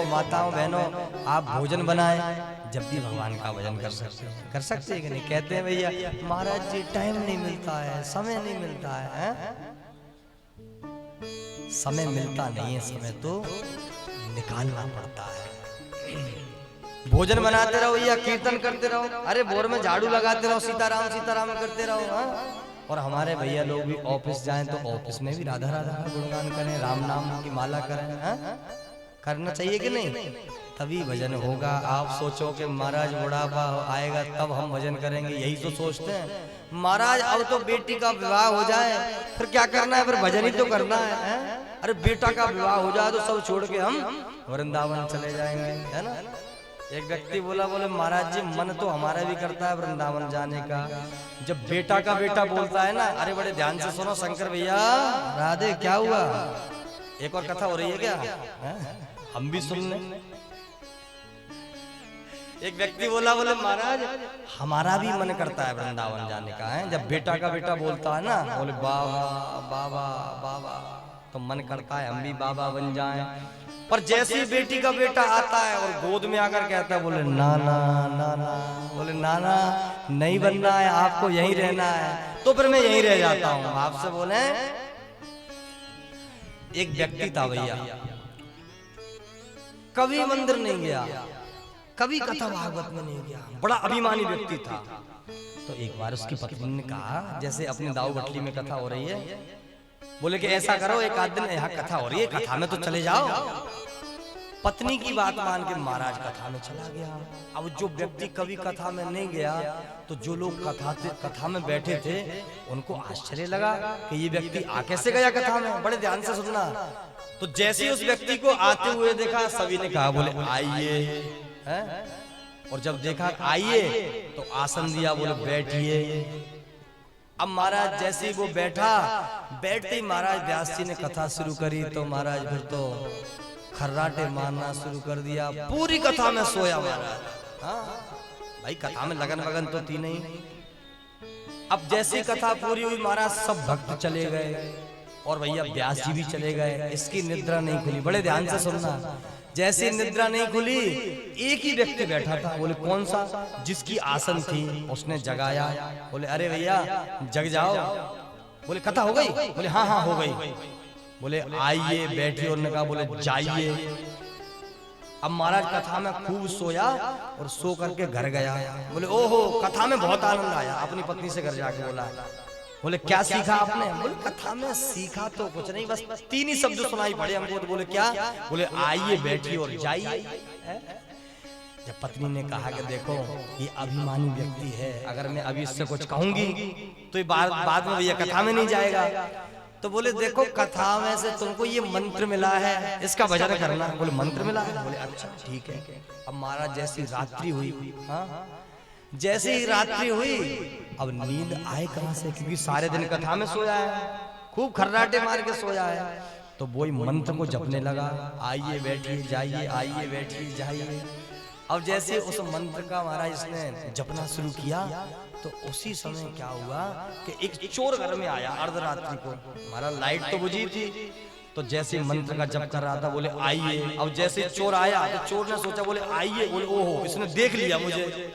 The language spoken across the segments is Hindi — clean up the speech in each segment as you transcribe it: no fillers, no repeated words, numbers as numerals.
माताओं बहनों आप भोजन बनाएं जब भी भगवान का भजन कर सकते हैं कि नहीं? कहते हैं भैया महाराज जी टाइम नहीं मिलता है, समय नहीं मिलता है? समय मिलता नहीं है, समय तो निकालना पड़ता है। भोजन बनाते रहो या कीर्तन करते रहो, अरे भोर में झाड़ू लगाते रहो, सीताराम करते रहो। हाँ? और हमारे भैया लोग भी ऑफिस जाएं तो ऑफिस में भी राधा राधा का गुणगान करें, राम नाम की माला करें। हाँ? करना चाहिए कि नहीं? तभी भजन होगा। आप सोचो कि महाराज बुढ़ापा आएगा तब हम भजन करेंगे, यही तो सोचते हैं। महाराज अब तो बेटी का विवाह हो जाए फिर क्या करना है, फिर भजन ही तो करना है। अरे बेटा का विवाह हो जाए तो सब छोड़ के हम वृंदावन चले जाएंगे, है ना? एक व्यक्ति बोला, बोले महाराज जी मन तो हमारा भी करता है वृंदावन जाने का। जब बेटा का बेटा बोलता है ना, अरे बड़े ध्यान से सुनो शंकर भैया, राधे क्या हुआ, एक और कथा हो रही है क्या? हम भी सुन लें। एक व्यक्ति बोला, बोले महाराज हमारा भी मन करता है वृंदावन जाने का है। जब बेटा का बेटा बोलता है ना, बोले बाबा बाबा बाबा, तो मन करता है हम भी बाबा बन जाएं। पर जैसे बेटी का बेटा आता है और गोद में आकर कहता है, बोले नाना नाना, बोले नाना नहीं बनना है, आपको यहीं रहना है। तो फिर मैं यहीं रह जाता हूँ आपसे। बोले एक व्यक्ति था भैया, कभी मंदिर नहीं गया, कभी कथा भागवत में नहीं गया, बड़ा अभिमानी व्यक्ति था। तो एक बार उसकी पत्नी ने कहा, जैसे अपने दाऊ भटली में कथा हो रही है, बोले कि ऐसा करो एक आध दिन यहाँ कथा हो रही है, कथा में तो चले जाओ। पत्नी की बात मान के महाराज कथा में चला गया। अब जो व्यक्ति कभी कथा में नहीं गया, तो जो लोग कथा में बैठे थे उनको आश्चर्य लगा कि ये व्यक्ति आ कैसे गया कथा में। बड़े ध्यान से सुनना। तो जैसे उस व्यक्ति को आते हुए देखा, सभी ने कहा बोले आइए, और जब देखा आइए तो आसन दिया, बोले बैठिए। अब महाराज जैसे ही वो बैठा, बैठते ही महाराज व्यास जी ने कथा शुरू करी, तो महाराज फिर तो खर्राटे मारना शुरू कर दिया, पूरी कथा में सोया महाराज। हाँ भाई कथा में लगन वगन तो थी नहीं। अब जैसी कथा पूरी हुई महाराज सब भक्त चले गए और भैया व्यास जी भी चले गए। इसकी निद्रा नहीं खुली। बड़े ध्यान से सुनना। जैसे निद्रा नहीं खुली, एक ही व्यक्ति बैठा था। बोले कौन सा? जिसकी आसन थी उसने जगाया। बोले अरे भैया जग जाओ। बोले कथा हो गई? बोले हाँ हाँ हो गई। बोले आइए बैठिए। उन्होंने कहा बोले जाइए। अब महाराज कथा में खूब सोया और सो करके घर गया। बोले ओहो कथा में बहुत आनंद आया। अपनी पत्नी से घर जाके बोला, बोले क्या सीखा आपने? बोले कथा में सीखा तो कुछ नहीं, बस 3 ही शब्द सुनाई पड़े हमको। तो बोले क्या? बोले आइए बैठिए और जाइए। जब पत्नी ने कहा कि देखो ये अभिमानी व्यक्ति है, अगर मैं अभी इससे कुछ कहूंगी तो ये बाद में भैया कथा में नहीं जाएगा। तो बोले देखो कथा में से तुमको ये मंत्र मिला है, इसका भजन करना। बोले मंत्र मिला है? बोले अच्छा ठीक है। अब महाराज जैसी रात्रि हुई, हाँ जैसे ही रात्रि हुई, अब नींद आए कहां से, क्योंकि सारे दिन कथा में सोया है, खूब खर्राटे मार के सोया है। तो वही मंत्र को जपने लगा, आइए बैठिए जाइए, आइए बैठिए जाइए। अब जैसे उस मंत्र का महाराज इसने जपना शुरू किया, तो उसी समय क्या हुआ कि एक चोर घर में आया अर्धरात्रि को। हमारा लाइट तो बुझी थी, तो जैसे मंत्र का जप कर रहा था, बोले आइए। अब जैसे चोर आया तो चोर ने सोचा बोले आइए, बोले ओहो इसने देख लिया मुझे।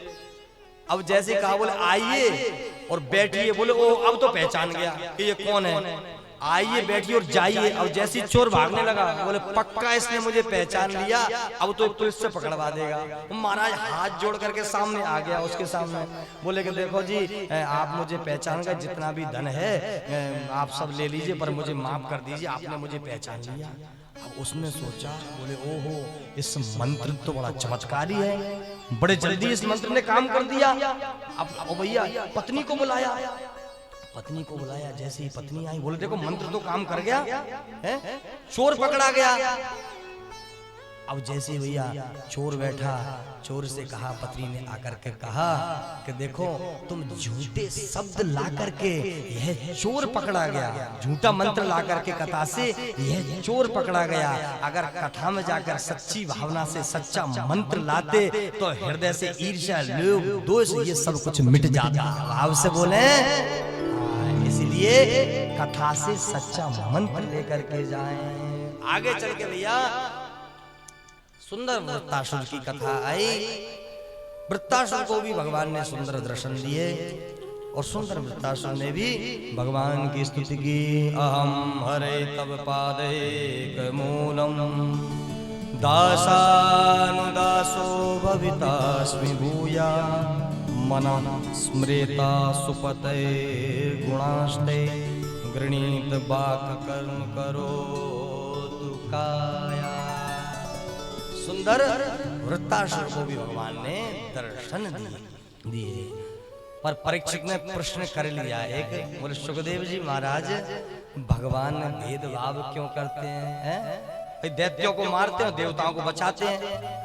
अब जैसे कहा बोले आइए और बैठिए, बोले ओह अब तो पहचान गया कि ये कौन है। आइए बैठिए और जाइए। अब जैसे चोर भागने लगा, बोले पक्का इसने मुझे पहचान लिया, अब तो पुलिस से पकड़वा देगा। महाराज हाथ जोड़ करके सामने आ गया उसके सामने। बोले कि देखो जी आप मुझे पहचान गए, जितना भी धन है आप सब ले लीजिए, पर मुझे माफ कर दीजिए, आपने मुझे पहचान लिया। अब उसने सोचा, बोले ओहो इस मंत्र तो बड़ा चमत्कारी है, बड़े जल्दी इस मंत्र ने काम कर दिया। अब भैया पत्नी को बुलाया। पत्नी को बुलाया, जैसे ही पत्नी आई, बोले देखो मंत्र तो काम कर गया है, चोर पकड़ा गया। अब जैसे भैया चोर बैठा, चोर से कहा, पत्नी ने आकर के कहा कि देखो तुम झूठे शब्द ला करके यह चोर पकड़ा गया, झूठा मंत्र ला करके कथा से यह चोर पकड़ा गया। अगर कथा में जाकर सच्ची भावना से सच्चा मंत्र लाते तो हृदय से ईर्ष्या, लोभ, दोष ये सब कुछ मिट जाता। भाव से बोले, इसलिए कथा से सच्चा मंत्र लेकर के जाएं। आगे चल के भैया सुंदर वृत्तासुर की कथा आई। वृत्तासुर को भी भगवान ने सुंदर दर्शन दिए और सुंदर वृत्तासुर ने भी भगवान की स्तुति की। अहम हरे तव पादैक मूलम दासानुदासो भवितास्मि भूया मनः स्मृता सुपते गुणास्ते गृणीत बाक कर्म करो काया। सुंदर वृत्तासुर को भी भगवान ने दर्शन दिए। पर परीक्षित ने प्रश्न कर लिया एक, बोले सुखदेव जी महाराज भगवान भेदभाव क्यों करते हैं? भाई दैत्यों को मारते हैं, देवताओं को बचाते हैं,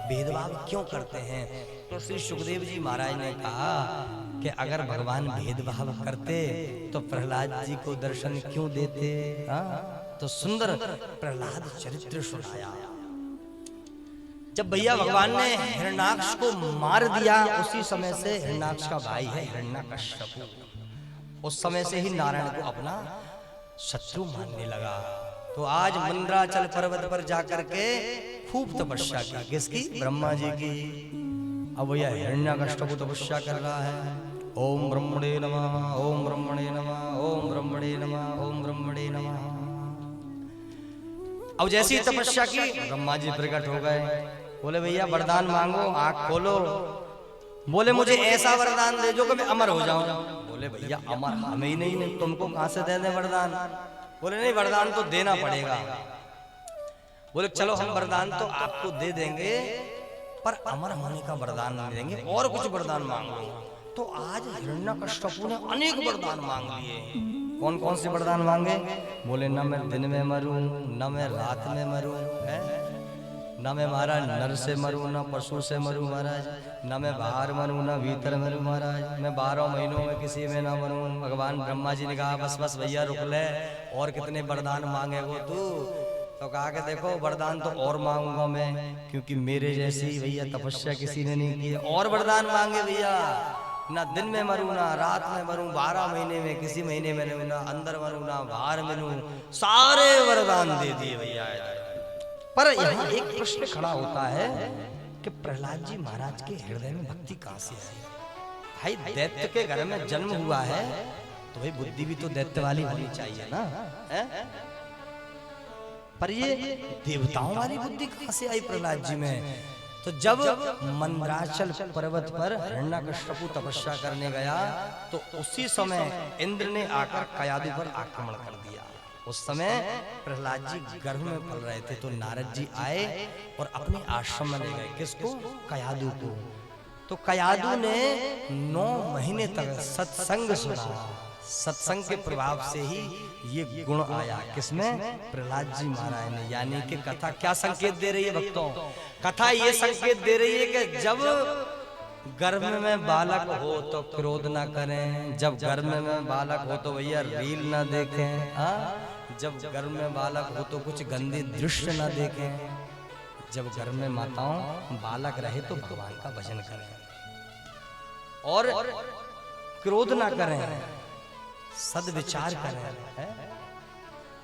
भेदभाव क्यों करते हैं? तो श्री सुखदेव जी महाराज ने कहा कि अगर भगवान भेदभाव करते तो प्रहलाद जी को दर्शन क्यों देते? तो सुंदर प्रहलाद चरित्र सुनाया। जब भैया भगवान ने हिरण्याक्ष को मार दिया, उसी समय से हिरण्याक्ष का भाई है हिरण्यकश्यप, उस समय से ही नारायण को अपना शत्रु मानने लगा। तो आज मंदराचल पर्वत पर जाकर के खूब तपस्या की। किसकी? ब्रह्मा जी की। अब भैया हिरण्यकश्यप को तपस्या कर रहा है। ओम ब्रह्मणे नमः, ओम ब्रह्मणे नमः, ओम ब्रह्मणे नमः, ओम ब्रह्मणे नमः। अब जैसी तपस्या की ब्रह्मा जी प्रकट हो गए। बोले भैया वरदान मांगो, आँख खोलो। बोले मुझे ऐसा वरदान दे जो कि मैं अमर हो जाऊं। बोले भैया अमर हमें ही नहीं, तुमको कहां से दे दें वरदान? बोले नहीं, वरदान तो देना पड़ेगा। बोले चलो हम वरदान तो आपको दे देंगे, पर अमर होने का वरदान नहीं देंगे, और कुछ वरदान मांगो। तो आज हिरण्यकश्यप ने अनेक वरदान मांग लिए। कौन कौन से वरदान मांगे? बोले न मैं दिन में मरूं, न मैं रात में मरूं, न मैं महाराज नर से मरूं, न पशु से मरूं महाराज, न मैं बाहर मरूं, न भीतर मरूं महाराज, मैं 12 महीनों में किसी में ना मरूं। भगवान ब्रह्मा जी ने कहा बस बस भैया रुक ले, और कितने वरदान मांगे वो तू? तो कहा कि देखो वरदान तो और मांगूंगा मैं, क्योंकि मेरे जैसी भैया तपस्या किसी ने नहीं की। और वरदान मांगे भैया, ना दिन में मरूं, ना रात में मरूं, 12 महीने में किसी महीने में रहूं, ना अंदर मरूं, ना बाहर मिलूं, सारे वरदान दे दिए भैया। पर यहाँ एक प्रश्न खड़ा होता है कि प्रहलाद जी महाराज के हृदय में भक्ति कहां से आई? भाई दैत्य के घर में जन्म हुआ है तो भाई बुद्धि भी तो दैत्य वाली होनी चाहिए ना, है? पर ये देवताओं वाली बुद्धि कहां से आई प्रहलाद जी में? तो जब मंदराचल पर्वत पर हिरण्यकश्यप तपस्या करने गया तो उसी समय इंद्र ने आकर कयादु पर आक्रमण कर दिया। उस समय प्रहलाद जी गर्भ में पल रहे थे, तो नारद जी आए और अपने आश्रम में ले गए। किसको? कयादु को। तो कयादु ने 9 महीने तक सत्संग सुना। सत्संग के प्रभाव से ही ये गुण आया। किसमें? प्रहलाद जी महाराज ने। यानी कि कथा क्या संकेत दे रही है भक्तों? कथा ये संकेत दे रही है कि जब गर्भ में बालक हो तो क्रोध ना करें, जब गर्भ में बालक हो तो भैया रील ना देखें, जब गर्भ में बालक हो तो कुछ गंदे दृश्य ना देखें, जब गर्भ में माताओं बालक रहे तो भगवान का भजन करें और क्रोध ना करें, सद्विचार करें।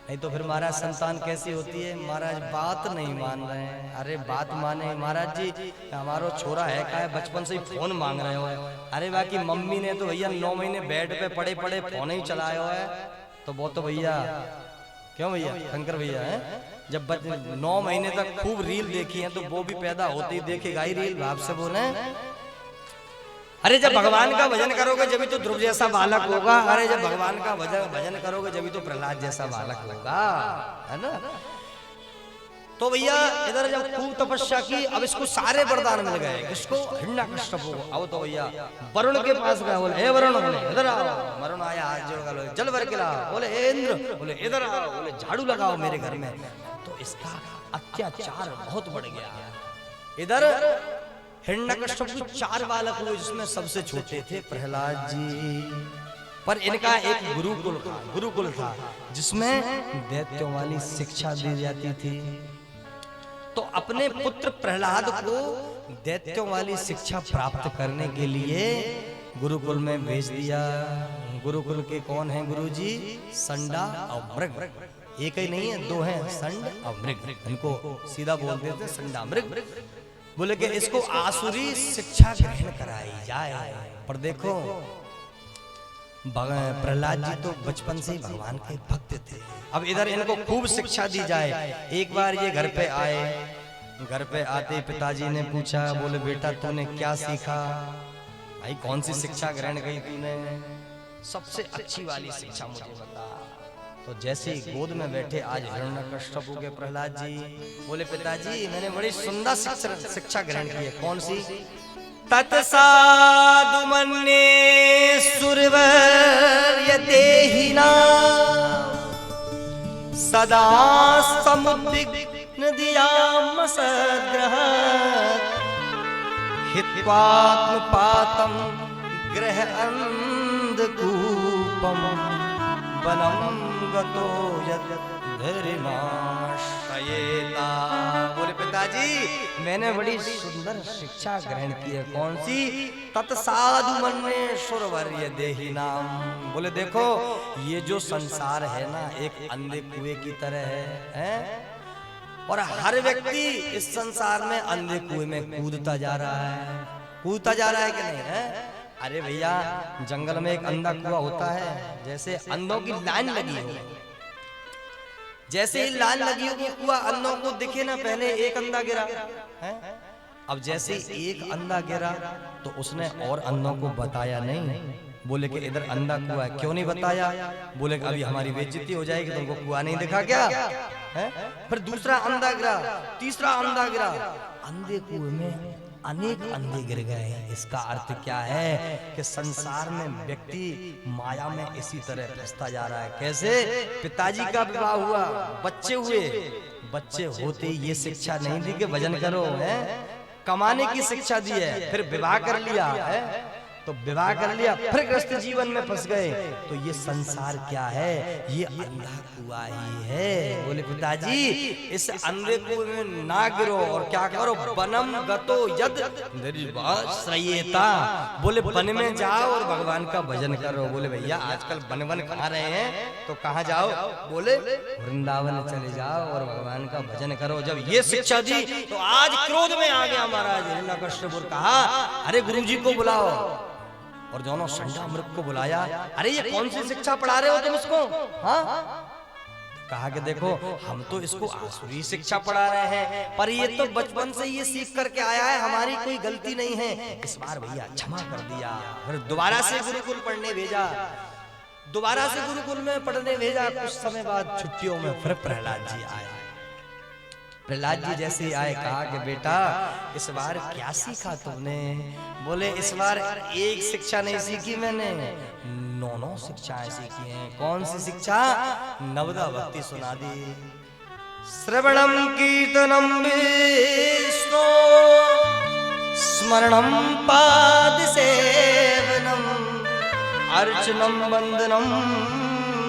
नहीं तो फिर महाराज संतान कैसी होती है? महाराज बात नहीं मान रहे हैं। अरे बात माने महाराज जी, हमारो छोरा है का है बचपन से ही फोन मांग रहे हो। अरे बाकी मम्मी ने तो भैया 9 महीने बेड पे पड़े पड़े फोन ही चलाया है। तो वो तो भैया क्यों भैया शंकर भैया है, जब 9 महीने तक खूब रील देखी है तो वो भी पैदा होते ही देखेगा ही रील। भाव से बोले अरे जब भगवान का भजन करोगे जब तो ध्रुव जैसा बालक होगा। अरे जब भगवान का भजन करोगे जब तो प्रहलाद जैसा बालक होगा, है ना? तो भैया इधर जब खूब तपस्या की, अब इसको सारे वरदान मिल गए। किसको? हिरण्यकश्यप को। अब तो भैया वरुण के पास गया, बोले हे वरुण, इधर आओ। वरुण आया, हाथ जोड़ जल भर के लाओ। बोले हे इंद्र, बोले इधर आओ। बोले झाड़ू लगाओ मेरे घर में। तो इसका अत्याचार बहुत बढ़ गया। इधर हिरण्यकश्यप के 4 बालक हुए, जिसमें सबसे छोटे थे प्रहलाद जी। पर इनका एक गुरुकुल था जिसमें दैत्यों वाली शिक्षा दी जाती थी। तो अपने पुत्र प्रहलाद को दैत्यों वाली शिक्षा प्राप्त करने के लिए गुरुकुल में भेज दिया। गुरुकुल के कौन है गुरुजी? संडा और मृग। एक ही नहीं है, दो हैं, संड और मृग। इनको सीधा बोलते थे संडा मृग। बोले कि इसको आसुरी शिक्षा ग्रहण कराई जाए। पर देखो प्रहलाद जी तो बचपन से ही भगवान के भक्त थे। अब इधर इनको खूब शिक्षा दी जाए। एक बार ये घर पे आए, घर पे आते पिताजी ने पूछा, बोले बेटा तूने क्या सीखा? भाई कौन सी शिक्षा ग्रहण की तूने? सबसे अच्छी वाली शिक्षा मुझे बता। तो जैसे ही गोद में बैठे आज हिरण्यकश्यप के प्रहलाद जी, बोले पिताजी मैंने बड़ी सुंदर शिक्षा ग्रहण की है। कौन सी? तत्साधु मन्ये सुरवर्य देहिना सदा समुद्विग्न धियाम सद्ग्रहात् हित्वात्मपातं ग्रह अंधकूपम वनं गतो यद्धिमाश्रयेता। बोले पिताजी मैंने बड़ी सुंदर शिक्षा ग्रहण की है। कौन सी? तत्साधु मन्ये सुरवर्य देहिनाम। बोले देखो ये जो संसार है ना एक अंधे कुएं की तरह है? और हर व्यक्ति इस संसार में अंधे कुएं में कूदता जा रहा है। कूदता जा रहा है कि नहीं है? अरे भैया जंगल में एक अंधा कुआं होता है, जैसे अंधों की लाइन लगी हो, जैसे ही लाइन लगी होगी कुआं अंधों को दिखे ना, पहले एक अंधा गिरा है। अब जैसे एक अंधा गिरा तो उसने और अंधों को बताया नहीं। बोले कि इधर अंधा कुआं है, क्यों नहीं बताया? बोले कि अभी हमारी बेइज्जती हो जाएगी, तुमको कुआं नहीं दिखा क्या है? फिर दूसरा अंधा गिरा, तीसरा अंधा गिरा, अंधे कुएं में अनेक अंधे गिर गए। इसका अर्थ क्या है कि संसार में व्यक्ति माया में इसी तरह फंसता जा रहा है। कैसे? पिताजी का विवाह हुआ, बच्चे हुए, बच्चे होते ही ये शिक्षा नहीं दी कि भजन करो है, कमाने की शिक्षा दी है। फिर विवाह कर लिया है, तो विवाह कर लिया, फिर गृहस्थ जीवन में फंस गए। तो ये संसार क्या है? ये अंधा कुआं ही है। बोले पिताजी इस अंधे कुएं में ना गिरो और क्या करो? वनम गतो यद निर्वाश्रयेता। बोले वन में जाओ और भगवान का भजन करो। बोले भैया आजकल वन वन खा रहे हैं तो कहाँ जाओ? बोले वृंदावन चले जाओ और भगवान का भजन करो। जब ये शिक्षा दी तो आज क्रोध में आ गया महाराज हिरण्यकश्यप। कहा अरे गुरुजी को बुलाओ। और दोनों संडा मृग को बुलाया। अरे ये कौन सी शिक्षा पढ़ा रहे हो तुम इसको? हाँ? कहा कि देखो हम तो इसको आसुरी शिक्षा पढ़ा रहे हैं, पर ये तो बचपन से ये सीख करके आया है, हमारी कोई गलती नहीं है। इस बार भैया क्षमा कर दिया। फिर दोबारा से गुरुकुल पढ़ने भेजा, दोबारा से गुरुकुल में पढ़ने भेजा। कुछ समय बाद छुट्टियों में फिर प्रहलाद जी आए। प्रहलाद जी जैसे ही आए कहा कि बेटा इस बार क्या सीखा तुमने? बोले इस बार एक शिक्षा नहीं सीखी मैंने, 9 शिक्षाएं सीखी हैं। कौन सी शिक्षा? नवदा भक्ति सुना दी। श्रवणम कीर्तनम विष्णु स्मरणम पाद सेवनम अर्चनम वंदनम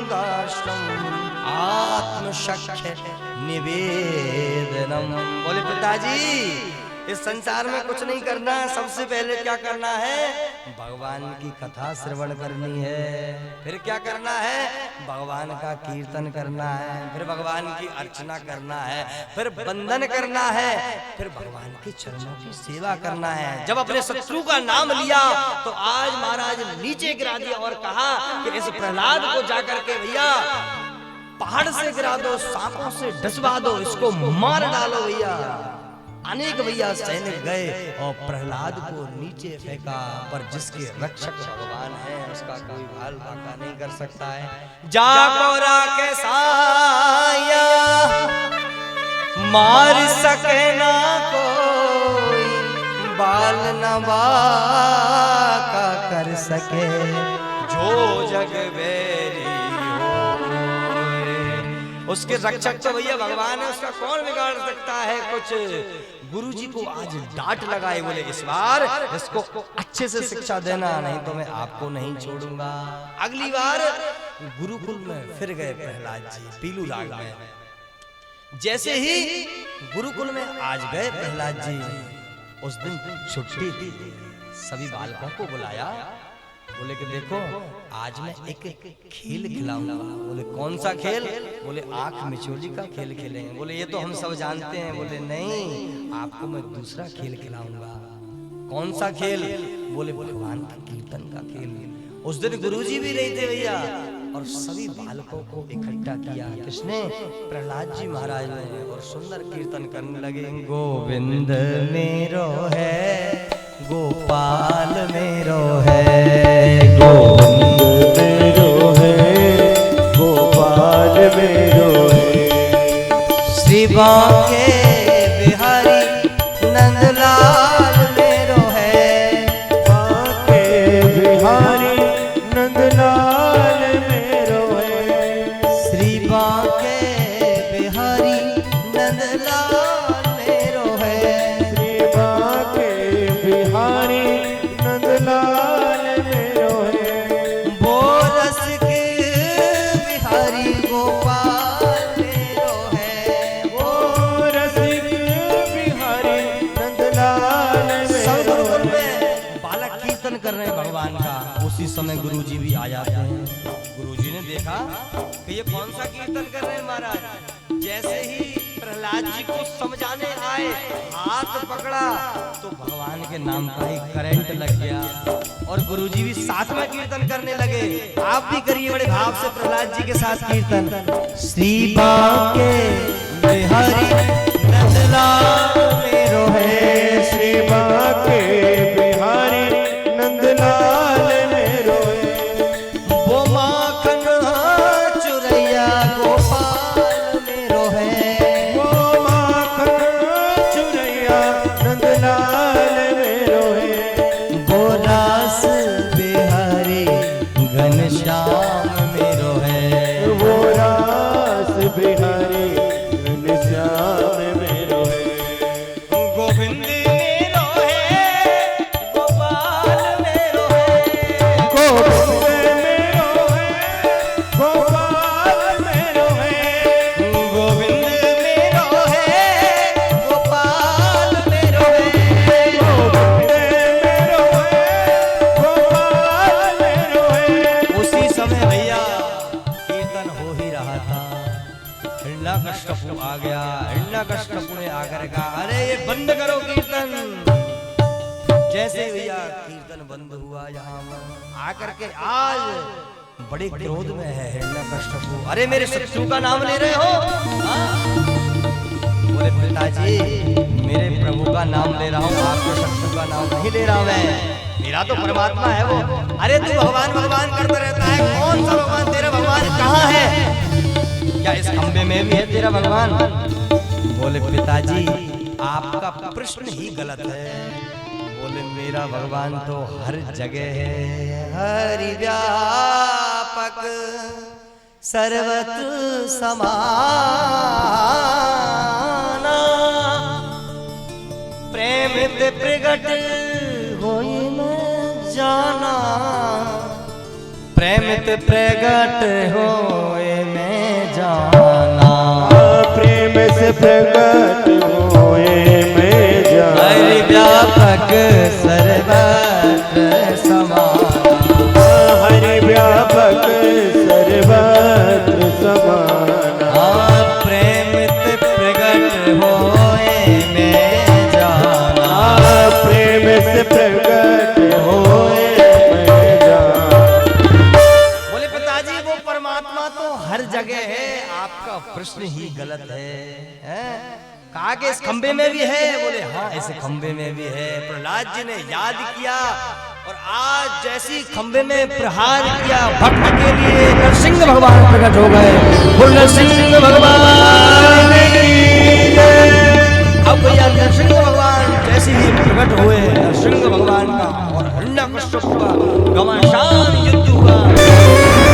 दाष्टम आत्मशक्य निवेदनम। बोले पिताजी इस संसार में कुछ नहीं करना, सबसे पहले क्या करना है? भगवान की कथा श्रवण करनी है। फिर क्या करना है? भगवान का कीर्तन करना है। फिर भगवान की अर्चना करना है। फिर वंदन करना है। फिर भगवान के चरणों की सेवा करना है। जब अपने शत्रु का नाम लिया तो आज महाराज नीचे गिरा दिया और कहा कि इस प्रहलाद को जाकर के भैया पहाड़ से गिरा दो, सांपों से डसवा दो, इसको मार डालो भैया। अनेक भैया सैनिक गए और प्रहलाद को नीचे फेंका, पर जिसके रक्षक भगवान है उसका कोई भाल बाका नहीं कर सकता है। जाको राके साया मार सके ना कोई, बाल न बाका कर सके जो जग बेरी। उसके रक्षक तो भैया भगवान है, उसका कौन बिगाड़ सकता है कुछ? गुरुजी को आज डांट लगाए। बोले इस बार इसको अच्छे से शिक्षा देना, नहीं तो मैं आपको नहीं छोड़ूंगा। अगली बार गुरुकुल में फिर गए प्रहलाद जी पीलू राग में। जैसे ही गुरुकुल में आज गए प्रहलाद जी, उस दिन छुट्टी थी, सभी बालकों को बुलाया। बोले कि देखो आज मैं एक खेल खिलाऊंगा। बोले कौन सा खेल? बोले आंख मिचोली का खेल खेलेंगे। बोले ये तो हम सब जानते हैं। बोले नहीं, आपको मैं दूसरा खेल खिलाऊंगा। कौन सा खेल? बोले भगवान का कीर्तन का खेल। उस दिन गुरुजी भी नहीं थे भैया, और सभी बालकों को इकट्ठा किया। किसने? प्रहलाद जी महाराज ने। और सुंदर कीर्तन करने लगे। गोविंद मेरो है, गोपाल मेरो है, गोविंद मेरो है, गोपाल मेरो है। श्री बांके बिहारी नंदलाल मेरो है, बांके बिहारी नंदलाल मेरो है। श्री बांके बिहारी नंदलाल मेरो है, श्री बांके बिहारी नंदलाल मेरो है। बोरस के बिहारी गोपाल मेरो है, वो रसिक बिहारी नंदलाल सब मेरो गुरुकुल है। में बालक कीर्तन कर रहे हैं भगवान का। उसी समय गुरुजी भी आ जाते हैं। गुरुजी ने देखा कि ये कौन सा कीर्तन कर रहे हैं महाराज। जैसे ही प्रहलाद जी को समझाने आए, हाथ पकड़ा तो भगवान के नाम का ही करंट लग गया, और गुरुजी भी साथ में कीर्तन करने लगे। आप भी करिए बड़े भाव से प्रहलाद जी के साथ कीर्तन। श्री बांके बिहारी नंदलाल मेरो है, श्री बांके बिहारी नंदलाल मेरो है। वो माखन चुरैया गोपाल मेरो है, वो माखन चुरैया नंदलाल मेरो है। बोलास बिहारी घनश्याम मेरो है, वो रास बिहारी घनश्याम मेरो है। गोविंद मेरो है, गोपाल मेरो है, गोविंद मेरो है, गोपाल मेरो है। गोविंद मेरो है, गोपाल मेरो है। गोविंद मेरो है, गोपाल मेरो है। उसी समय भैया कीर्तन हो ही रहा था, हिरण्यकश्यपु आ गया। हिरण्यकश्यपु ने आकर कहा अरे ये बंद करो कीर्तन। जैसे भैया कीर्तन बंद हुआ, यहाँ आकर के आज बड़े क्रोध में है हिरण्यकश्यपु। अरे मेरे शत्रु का नाम ले रहे हो? हाँ? बोले पिताजी मेरे प्रभु का नाम ले रहा हूँ, आपके शत्रु का नाम नहीं ले रहा मैं। मेरा तो परमात्मा है वो। अरे तू भगवान भगवान करता रहता है, कौन सा भगवान? तेरा भगवान कहाँ है? क्या इस खंबे में भी है तेरा भगवान? बोले पिताजी आपका प्रश्न ही गलत है। बोले मेरा भगवान तो हर जगह है, हरि व्यापक सर्वत्र समाना, प्रेमित प्रगट होई मैं जाना, प्रेमित प्रगट होए मैं जाना, प्रेम से प्रकट होए मैं जाना। हरि व्यापक सर्वत्र समाना, हरि व्यापक सर्वत्र समाना। प्रेमित प्रगट होए मैं जाना, प्रेम से प्रकट होए मैं जाना। बोले पिताजी वो परमात्मा तो हर जगह है, आपका प्रश्न ही गलत है, हैं? कहा कि इस खंबे में भी है। बोले हाँ इस खंबे में भी है। प्रहलाद जी ने याद किया, और आज जैसी खंबे में प्रहार किया, भक्त के लिए नरसिंह भगवान प्रकट हो गए। बोल नरसिंह भगवान की जय। अब भैया नरसिंह भगवान जैसे ही प्रकट हुए, नरसिंह भगवान का और हिरण्यकश्यप का घमासान युद्ध हुआ।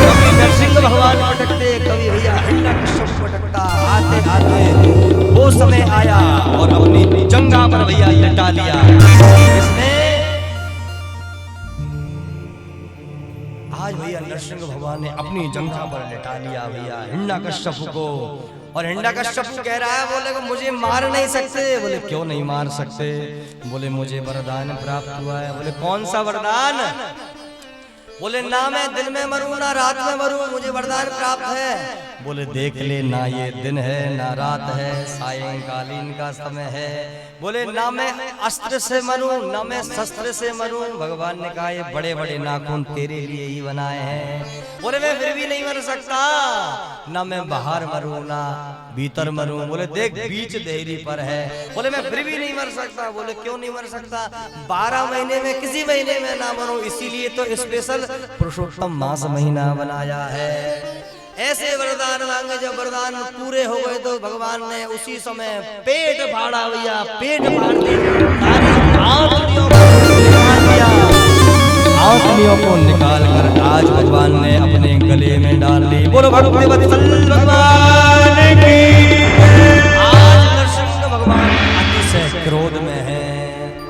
कभी नरसिंह भगवान पटकते, कभी भैया हिरण्यकश्यप पटकता। आते आते वो समय आया और अपनी जंगा पर भैया लटा लिया। इसने आज भैया नरसिंह भगवान ने अपनी जंगा पर लटा लिया भैया हिरण्यकश्यप को। और हिरण्यकश्यप कह रहा है, बोले को मुझे मार नहीं सकते। बोले क्यों नहीं मार सकते? बोले मुझे वरदान प्राप्त हुआ है। बोले कौन सा वरदान? बोले ना मैं दिन में मरूं ना रात में मरूं, मुझे वरदान प्राप्त है। बोले देख ले ना ये दिन है ना रात है, सायंकालीन का समय है। बोले ना मैं अस्त्र से मरूं ना मैं शस्त्र से मरूं, भगवान ने कहा ये बड़े बड़े नाखून तेरे लिए ही बनाए हैं। बोले मैं फिर भी नहीं मर सकता, ना मैं बाहर मरूं ना भीतर मरूं। बोले देख बीच देहरी पर है। बोले मैं फिर भी नहीं मर सकता। बोले क्यों नहीं मर सकता? 12 महीने में किसी महीने में ना मरूं, इसीलिए तो स्पेशल पुरुषोत्तम मास महीना बनाया है। ऐसे वरदान मांगे, जब वरदान पूरे हो गए तो भगवान ने उसी समय पेट फाड़ा भैया, पेट फाड़ दिया, आंतड़ियों को निकाल कर आज भगवान ने अपने गले में डाल ली। बोलो भगवती वत्सल भगवान की। आज नरसिंह भगवान अतिशय क्रोध में है।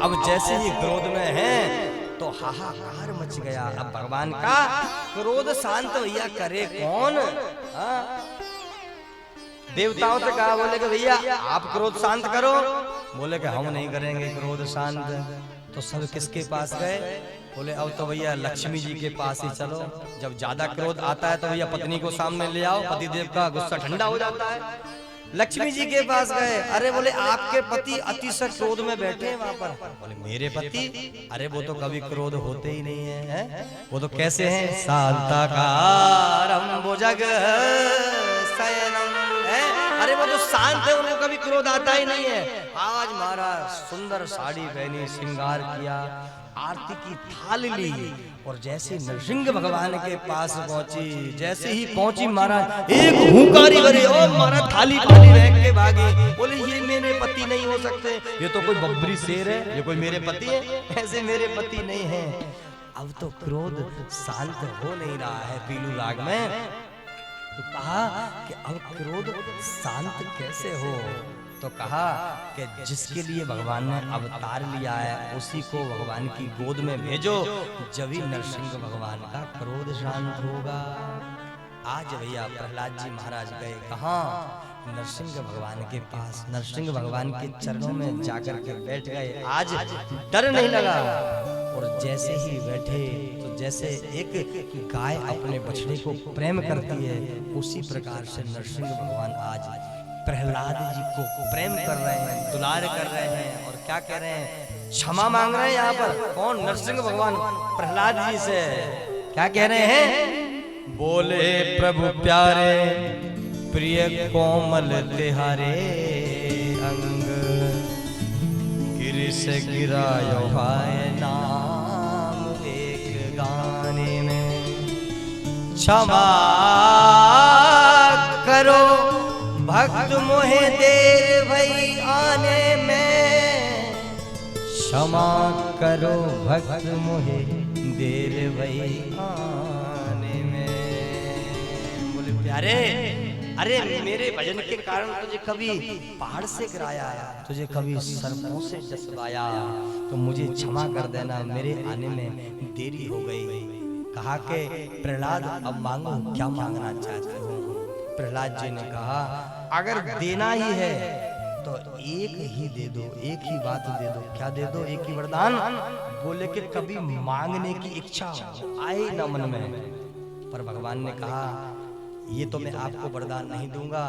अब जैसे ही क्रोध में है तो हाहाकार मच गया। अब भगवान का क्रोध शांत भैया करे कौन? देवताओं से कहा, बोले कि भैया आप क्रोध शांत करो। बोले कि हम नहीं करेंगे क्रोध शांत। तो सब किसके पास गए? बोले अब तो भैया लक्ष्मी जी के पास ही चलो। जब ज्यादा क्रोध आता है तो भैया पत्नी को सामने ले आओ, पतिदेव का गुस्सा ठंडा हो जाता है। लक्ष्मी जी के पास गए। अरे बोले आपके पति अतिशय क्रोध में बैठे हैं वहां पर। बोले मेरे पति? अरे वो तो कभी क्रोध होते ही नहीं है। वो तो कैसे हैं? शांताकारं भुजग शयनम है। अरे वो तो शांत है, उनको कभी क्रोध आता ही नहीं है। आज महाराज सुंदर साड़ी पहनी, श्रृंगार किया, आरती की थाल ली और जैसे नरसिंह भगवान के पास पहुंची, जैसे ही पहुंची महाराज एक हुंकारी भरी, ओ महाराज थाली थाली रख के भागी। बोले ये मेरे पति नहीं हो सकते, ये तो कोई बब्बरी शेर है, ये कोई मेरे पति है? ऐसे मेरे पति नहीं है। अब तो क्रोध शांत हो नहीं रहा है पीलू राग में। तो कहा कि अब क्रोध शांत कैसे हो? तो कहा कि जिसके लिए भगवान ने अवतार लिया है उसी को भगवान की गोद में भेजो, जब ही नरसिंह भगवान का क्रोध शांत होगा। आज भैया प्रहलाद जी महाराज गए कहाँ? नरसिंह भगवान के पास। नरसिंह भगवान के चरणों में जाकर के बैठ गए। आज डर नहीं लगा। और जैसे ही बैठे तो जैसे एक गाय अपने बछड़े को प्रेम करती है, उसी प्रकार से नरसिंह भगवान आज प्रहलाद जी को प्रेम कर रहे हैं, दुलार कर रहे हैं। और क्या कह रहे हैं? क्षमा मांग रहे हैं। यहाँ पर कौन? नरसिंह भगवान प्रहलाद जी से क्या कह रहे हैं? बोले प्रभु प्यारे प्रिय कोमल तिहारे अंग, गिर से गिरायो है नाम एक गाने में। क्षमा करो भक्त मोहे देर भई आने में, क्षमा करो भक्त मोहे देर भई आने में। बोले प्यारे, अरे मेरे भजन के कारण तुझे कभी पहाड़ से गिराया, तुझे कभी सर्पों से जसवाया, तो मुझे क्षमा कर देना, मेरे आने में देरी हो गई। कहा कि प्रहलाद अब मांगो, क्या मांगना चाहते हो? प्रहलाद जी ने कहा अगर देना ही है तो एक ही दे दो, एक ही बात दे दो। क्या दे दो? एक ही वरदान। बोले कि कभी मांगने की इच्छा आए ना मन में। पर भगवान ने कहा ये तो मैं आपको वरदान नहीं दूंगा,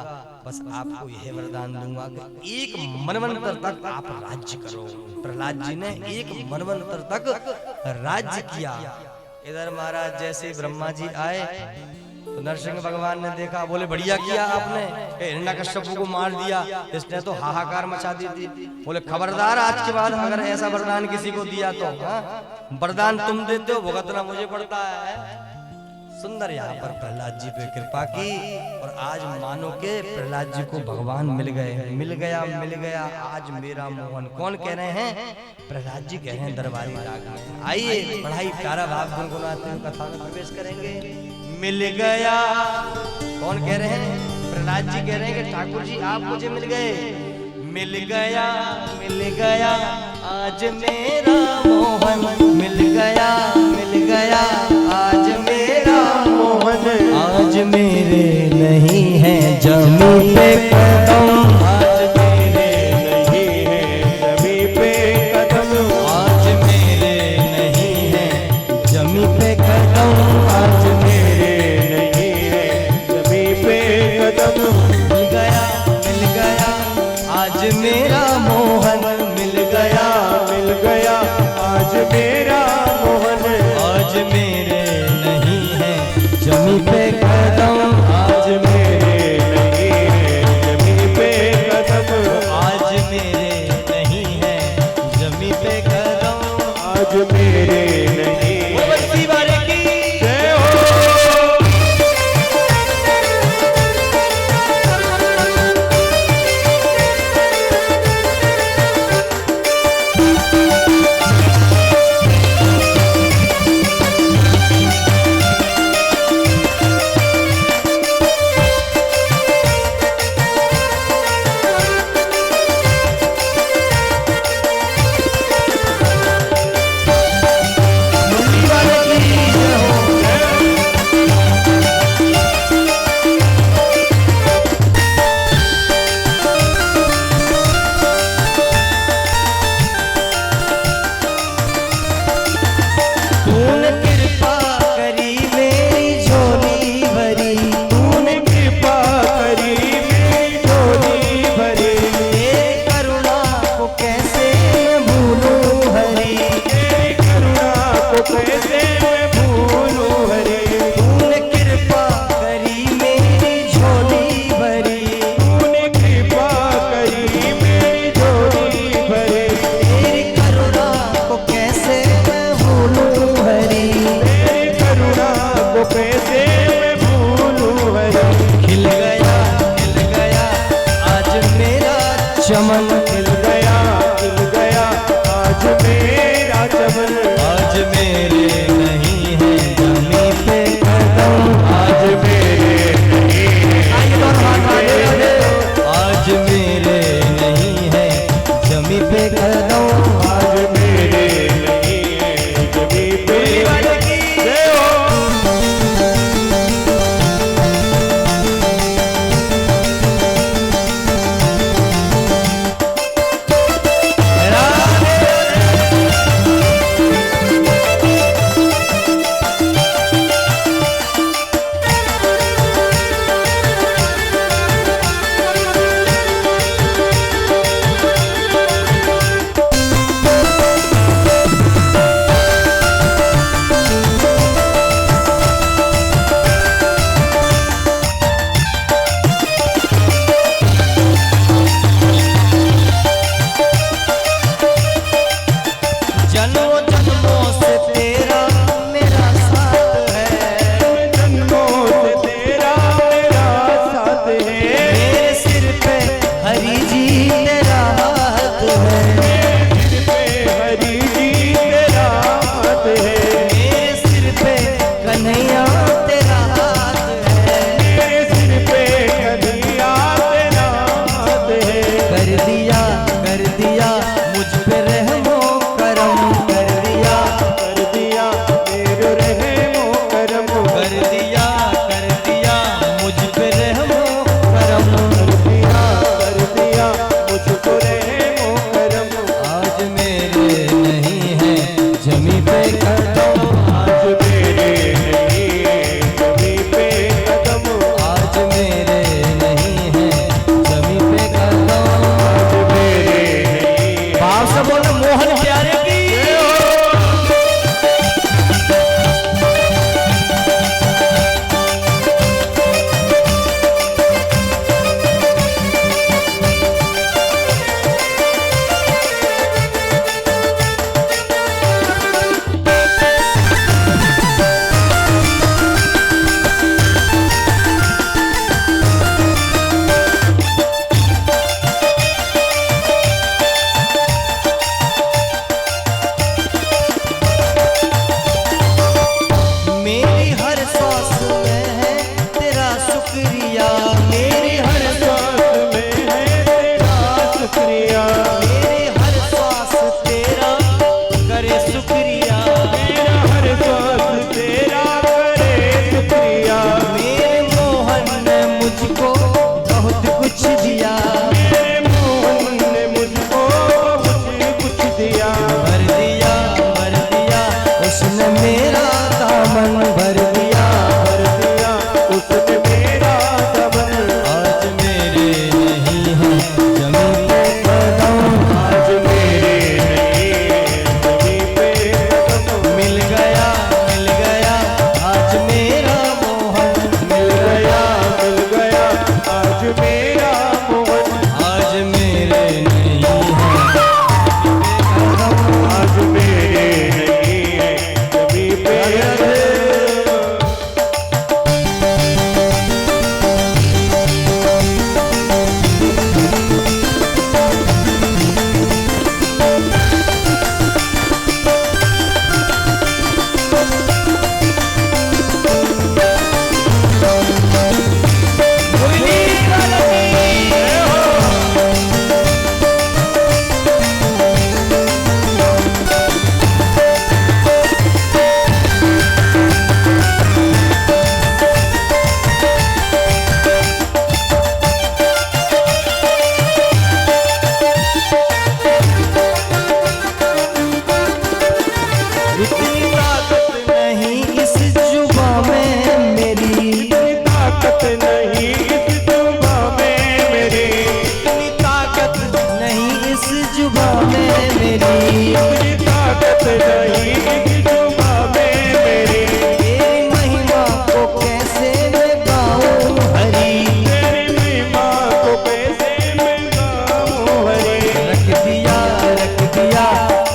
बस आपको यह वरदान दूंगा कि एक मनवंतर तक आप राज्य करो। प्रहलाद जी ने एक मनवंतर तक राज्य किया। इधर महाराज जैसे ब्रह्मा जी आए तो नरसिंह भगवान ने देखा, बोले बढ़िया किया आपने, हिरण्यकश्यप को मार दिया, इसने तो हाहाकार मचा दी थी। बोले खबरदार, आज के बाद अगर ऐसा वरदान किसी को दिया तो वरदान तुम देते हो, भुगतना मुझे पड़ता है। सुंदर यहाँ पर प्रहलाद जी पे कृपा की और आज मानो के प्रहलाद जी को भगवान मिल गए। मिल गया आज मेरा मोहन। कौन कह रहे हैं? प्रहलाद जी कह रहे हैं दरबारी राग में। आइए बड़ा ही प्यारा भाव गुनगुनाते हुए कथा में प्रवेश करेंगे। मिल गया, कौन कह रहे हैं? प्रहलाद जी कह रहे हैं कि ठाकुर जी आप मुझे मिल गए। मिल गया आज मेरा मोहन, मिल गया आज मेरा मोहन। आज मेरे नहीं है जमीन पे कदम, आज मेरे नहीं है जमीन पे कदम, आज मेरे नहीं है जमीन पे कदम। मेरा मोहन, आज मेरे नहीं है जमी पे कदम, आज मेरे नहीं है जमी पे कदम, आज मेरे नहीं है जमी पे कदम, आज मेरे नहीं वो बस्ती वाले की जय हो। तूने कृपा करी मेरी झोली भरी, तूने कृपा करी मेरी झोली भरी, तेरी करुणा को कैसे मैं भूलूं हरी, तेरी करुणा को कैसे मैं भूलूं हरे। तूने कृपा करी मेरी झोली भरी, तूने कृपा करी मेरी झोली भरी, तेरी करुणा को कैसे मैं भूलूं हरी, तेरी करुणा को कैसे मैं भूलूं हरे। खिल गया आज मेरा चमन, खिल गया आज मेरा चमन, आज मेरे नहीं है जमी पे कदम, आज मेरे नहीं है आज मेरे नहीं है जमी पे कदम, आज मेरे नहीं है जमी पे जय हो। राधे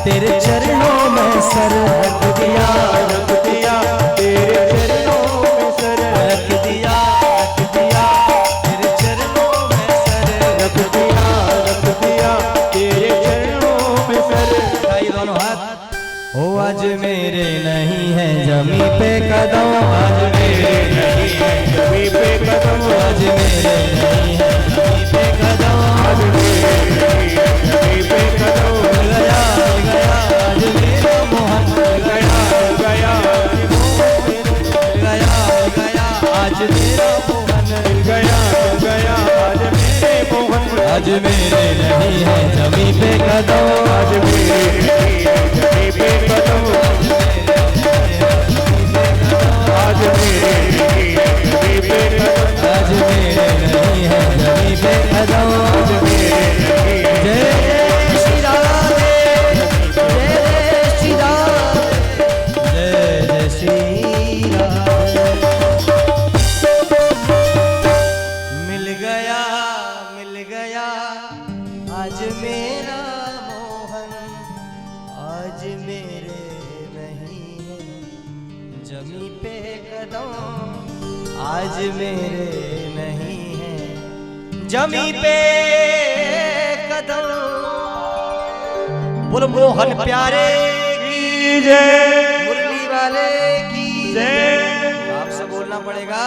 तेरे चरणों में सर रख दिया, रख दिया तेरे चरणों में सर, रख दिया तेरे चरणों में सर, रख दिया तेरे चरणों में सर। उठाइए दोनों हाथ। ओ आज मेरे नहीं है जमी पे कदम, आज मेरे नहीं है जमीन पे कदम, आज मेरे नहीं है जमी पे कदम, आज मेरे नहीं है जमीन पे कदम। मिल गया आज मेरा मोहन, मिल गया गया मिल गया आज मेरा मोहन, मिल गया आज मेरे मोहन, आज मेरे नहीं है जमी पे कदम, आज मेरे नहीं है जमीन पे कदम, आज मेरे नहीं है जमीन पे कदम, आज मेरे नहीं है जमी पे कदम। आज मेरे नहीं है। जय श्री राधे, जय श्री राधे, जय श्री राधे। मिल गया आज मेरा मोहन, आज मेरे नहीं है जमी पे कदम, आज मेरे नहीं है जमी पे कदम। बोलो मोहन प्यारे की जय, मुरली वाले की जय। आपसे बोलना पड़ेगा,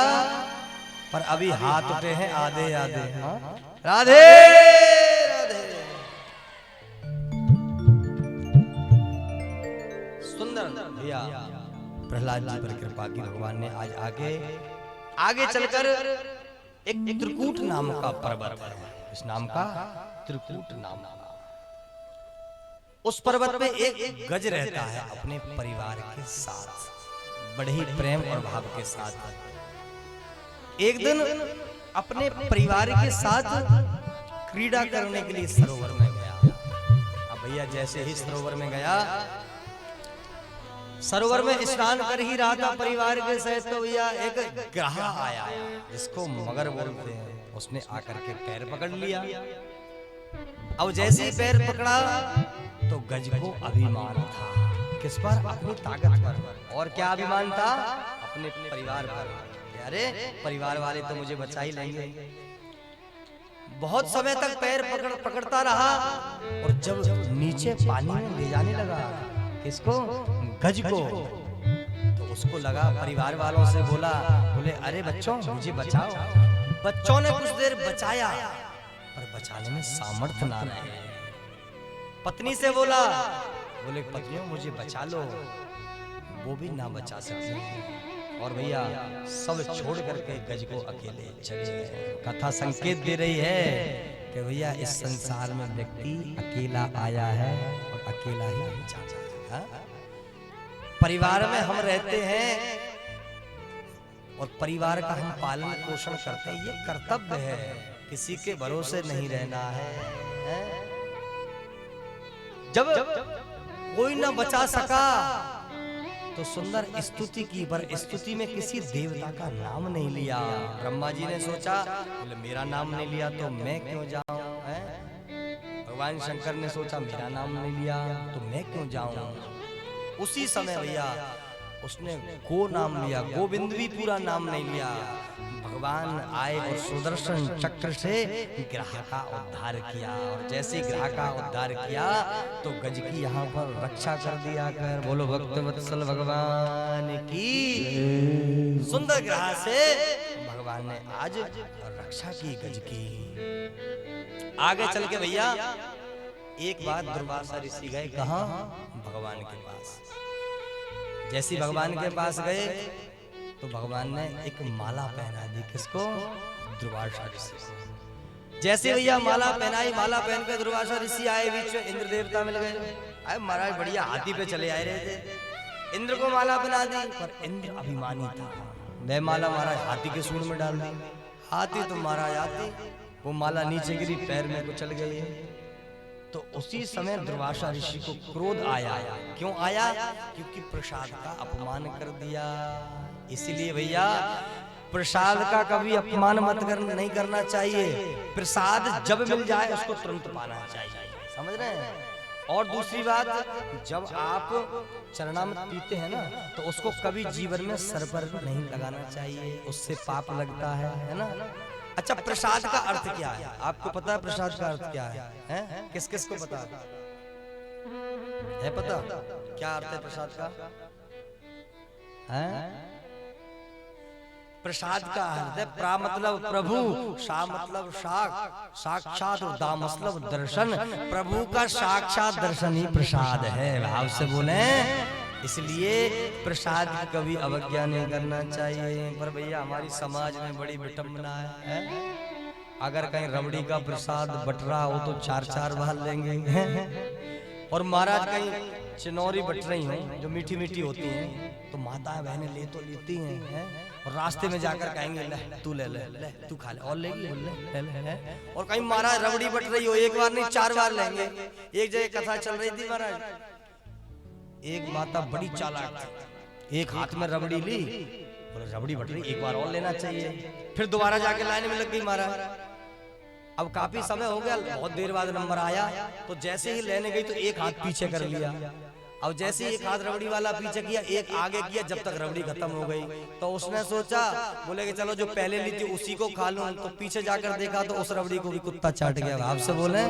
पर अभी हाथ उठे हैं आधे आधे। हाँ? राधे राधे। सुंदर भैया प्रहलाद जी पर कृपा की भगवान ने आज आगे चलकर एक त्रिकूट नाम का पर्वत है, इस नाम का त्रिकूट नाम। उस पर्वत में एक गज रहता है अपने परिवार के साथ, बड़े ही प्रेम और भाव के साथ। एक दिन अपने परिवार के साथ क्रीड़ा करने के लिए सरोवर में गया। अब भैया जैसे ही सरोवर में गया, सरोवर में स्नान कर ही रहा था परिवार के सहित, तो भैया एक ग्राह आया जिसको मगर बोलते हैं। उसने आकर के पैर पकड़ लिया। अब जैसे ही पैर पकड़ा तो गज को अभिमान था, किस पर? अपनी ताकत पर। और क्या अभिमान था? अपने परिवार पर। अरे परिवार वाले तो मुझे बचा ही लेंगे। बहुत समय तक पैर पकड़ता रहा, और जब नीचे पानी में ले जाने लगा, किसको? गज को, तो उसको लगा, परिवार वालों से बोले अरे बच्चों मुझे बचाओ। बच्चों ने कुछ देर बचाया, पर बचाने में सामर्थ्य ना रहे। पत्नी से बोले पत्नियों मुझे बचा लो, वो भी ना बचा सके। और भैया सब छोड़ करके गज को अकेले चले गए। कथा संकेत दे रही है कि भैया इस संसार में व्यक्ति अकेला आया है और अकेला ही जाना है। परिवार में हम रहते हैं और परिवार का हम पालन पोषण करते हैं, ये कर्तव्य है। किसी के भरोसे नहीं रहना है। जब कोई न बचा सका तो सुंदर स्तुति की, पर स्तुति में किसी देवता का नाम नहीं लिया। ब्रह्मा जी ने सोचा, बोले मेरा नाम नहीं लिया तो मैं क्यों जाऊं? भगवान शंकर ने सोचा मेरा नाम नहीं लिया तो मैं क्यों जाऊं? उसी समय भैया उसने गो नाम लिया, गोविंद भी पूरा नाम नहीं लिया। भगवान आए और सुदर्शन चक्र से ग्राह का उद्धार किया, और जैसे ग्राह का उद्धार किया तो गज की यहाँ पर रक्षा कर दिया कर। बोलो भक्त वत्सल भगवान की। सुंदर ग्राह से भगवान ने आज रक्षा की गज की। आगे चल के भैया एक बात, दुर्वासा ऋषि गए कहाँ? भगवान के पास। जैसे भगवान के पास गए तो भगवान ने एक माला पहना दी। किसको? दुर्वासा ऋषि। जैसे भैया माला पहनाई, माला पहन कर दुर्वासा ऋषि आए, बीच में इंद्र देवता मिल गए। अरे महाराज बढ़िया हाथी पे चले आए रहे थे, इंद्र को माला पहना दी। पर इंद्र अभिमानी था, वह माला महाराज हाथी के सूंड में डाल दी। हाथी तो महाराज हाथी, वो माला नीचे गिरी, पैर में कुचल गई। तो उसी समय दुर्वासा ऋषि को क्रोध आया। क्यों आया? क्योंकि प्रसाद का अपमान कर दिया। इसलिए भैया प्रसाद का कभी अपमान नहीं करना चाहिए। प्रसाद जब मिल जाए उसको तुरंत पाना चाहिए। समझ रहे हैं? और दूसरी बात, जब आप चरणामृत पीते हैं ना तो उसको कभी जीवन में सर पर नहीं लगाना चाहिए, उससे पाप लगता है ना। अच्छा, प्रसाद का अर्थ क्या है आपको पता है? प्रसाद का अर्थ क्या है? किस किस को पता है? पता क्या अर्थ है प्रसाद का? प्रसाद का अर्थ है प्रा मतलब प्रभु, सा मतलब साक्षात, और दा मतलब दर्शन। प्रभु का साक्षात दर्शन ही प्रसाद है, भाव से बोले। इसलिए प्रसाद की कभी अवज्ञा नहीं करना चाहिए। पर भैया हमारी समाज में बड़ी विटंबना है, अगर कहीं रबड़ी का प्रसाद बट रहा हो तो 4-4 बार लेंगे। और महाराज कहीं चिनौरी बट रही हो जो मीठी मीठी होती हैं तो माताएं बहनें ले तो लेती हैं, और रास्ते में जाकर कहेंगे ले तू ले ले, ले तू खा ले, और लेगी ले ले। और कहीं महाराज रबड़ी बट रही हो, एक बार नहीं 4 बार लेंगे। एक जगह कथा चल रही थी महाराज, एक माता बड़ी चालाक थी, एक हाथ में रबड़ी ली, बोले रबड़ी बट रही, एक बार और लेना चाहिए। फिर दोबारा जाके लाइन में लग गई महाराज। अब काफी समय हो गया, बहुत देर बाद नंबर आया, तो जैसे ही लेने गई तो एक हाथ पीछे कर लिया। अब जैसे ही एक हाथ रबड़ी वाला पीछे किया, एक आगे किया, जब तक रबड़ी खत्म हो गई तो उसने सोचा, बोले कि चलो जो पहले ली थी उसी को खा लूं। तो पीछे जाकर देखा तो उस रबड़ी को भी कुत्ता चाट गया। आपसे बोले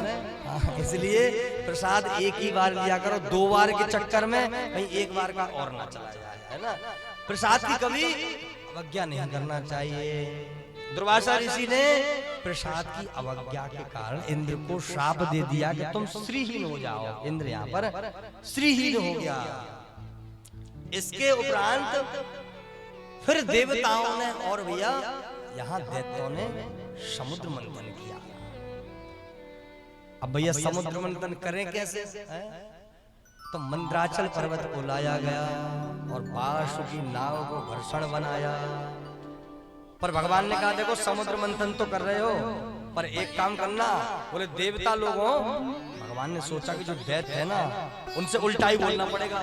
इसलिए प्रसाद एक ही बार लिया करो, 2 बार के चक्कर में कहीं एक बार का और ना चला जाए, है ना। प्रसाद की कभी अवज्ञा नहीं करना चाहिए। दुर्वासा ऋषि ने प्रसाद की अवज्ञा के कारण इंद्र को श्राप दे दिया कि तुम श्रीहीन हो जाओ। इंद्र यहाँ पर श्रीहीन हो गया। इसके उपरांत फिर देवताओं ने और भैया यहाँ दैत्यों ने समुद्र मंथन किया। अब भैया समुद्र मंथन करें कैसे? तो मंद्राचल पर्वत को लाया गया और पाशु की नाव को घर्षण बनाया। पर भगवान ने कहा देखो समुद्र मंथन तो कर रहे हो, पर एक काम करना, बोले देवता लोगों, भगवान ने सोचा कि जो दैत्य है ना उनसे उल्टा ही बोलना पड़ेगा,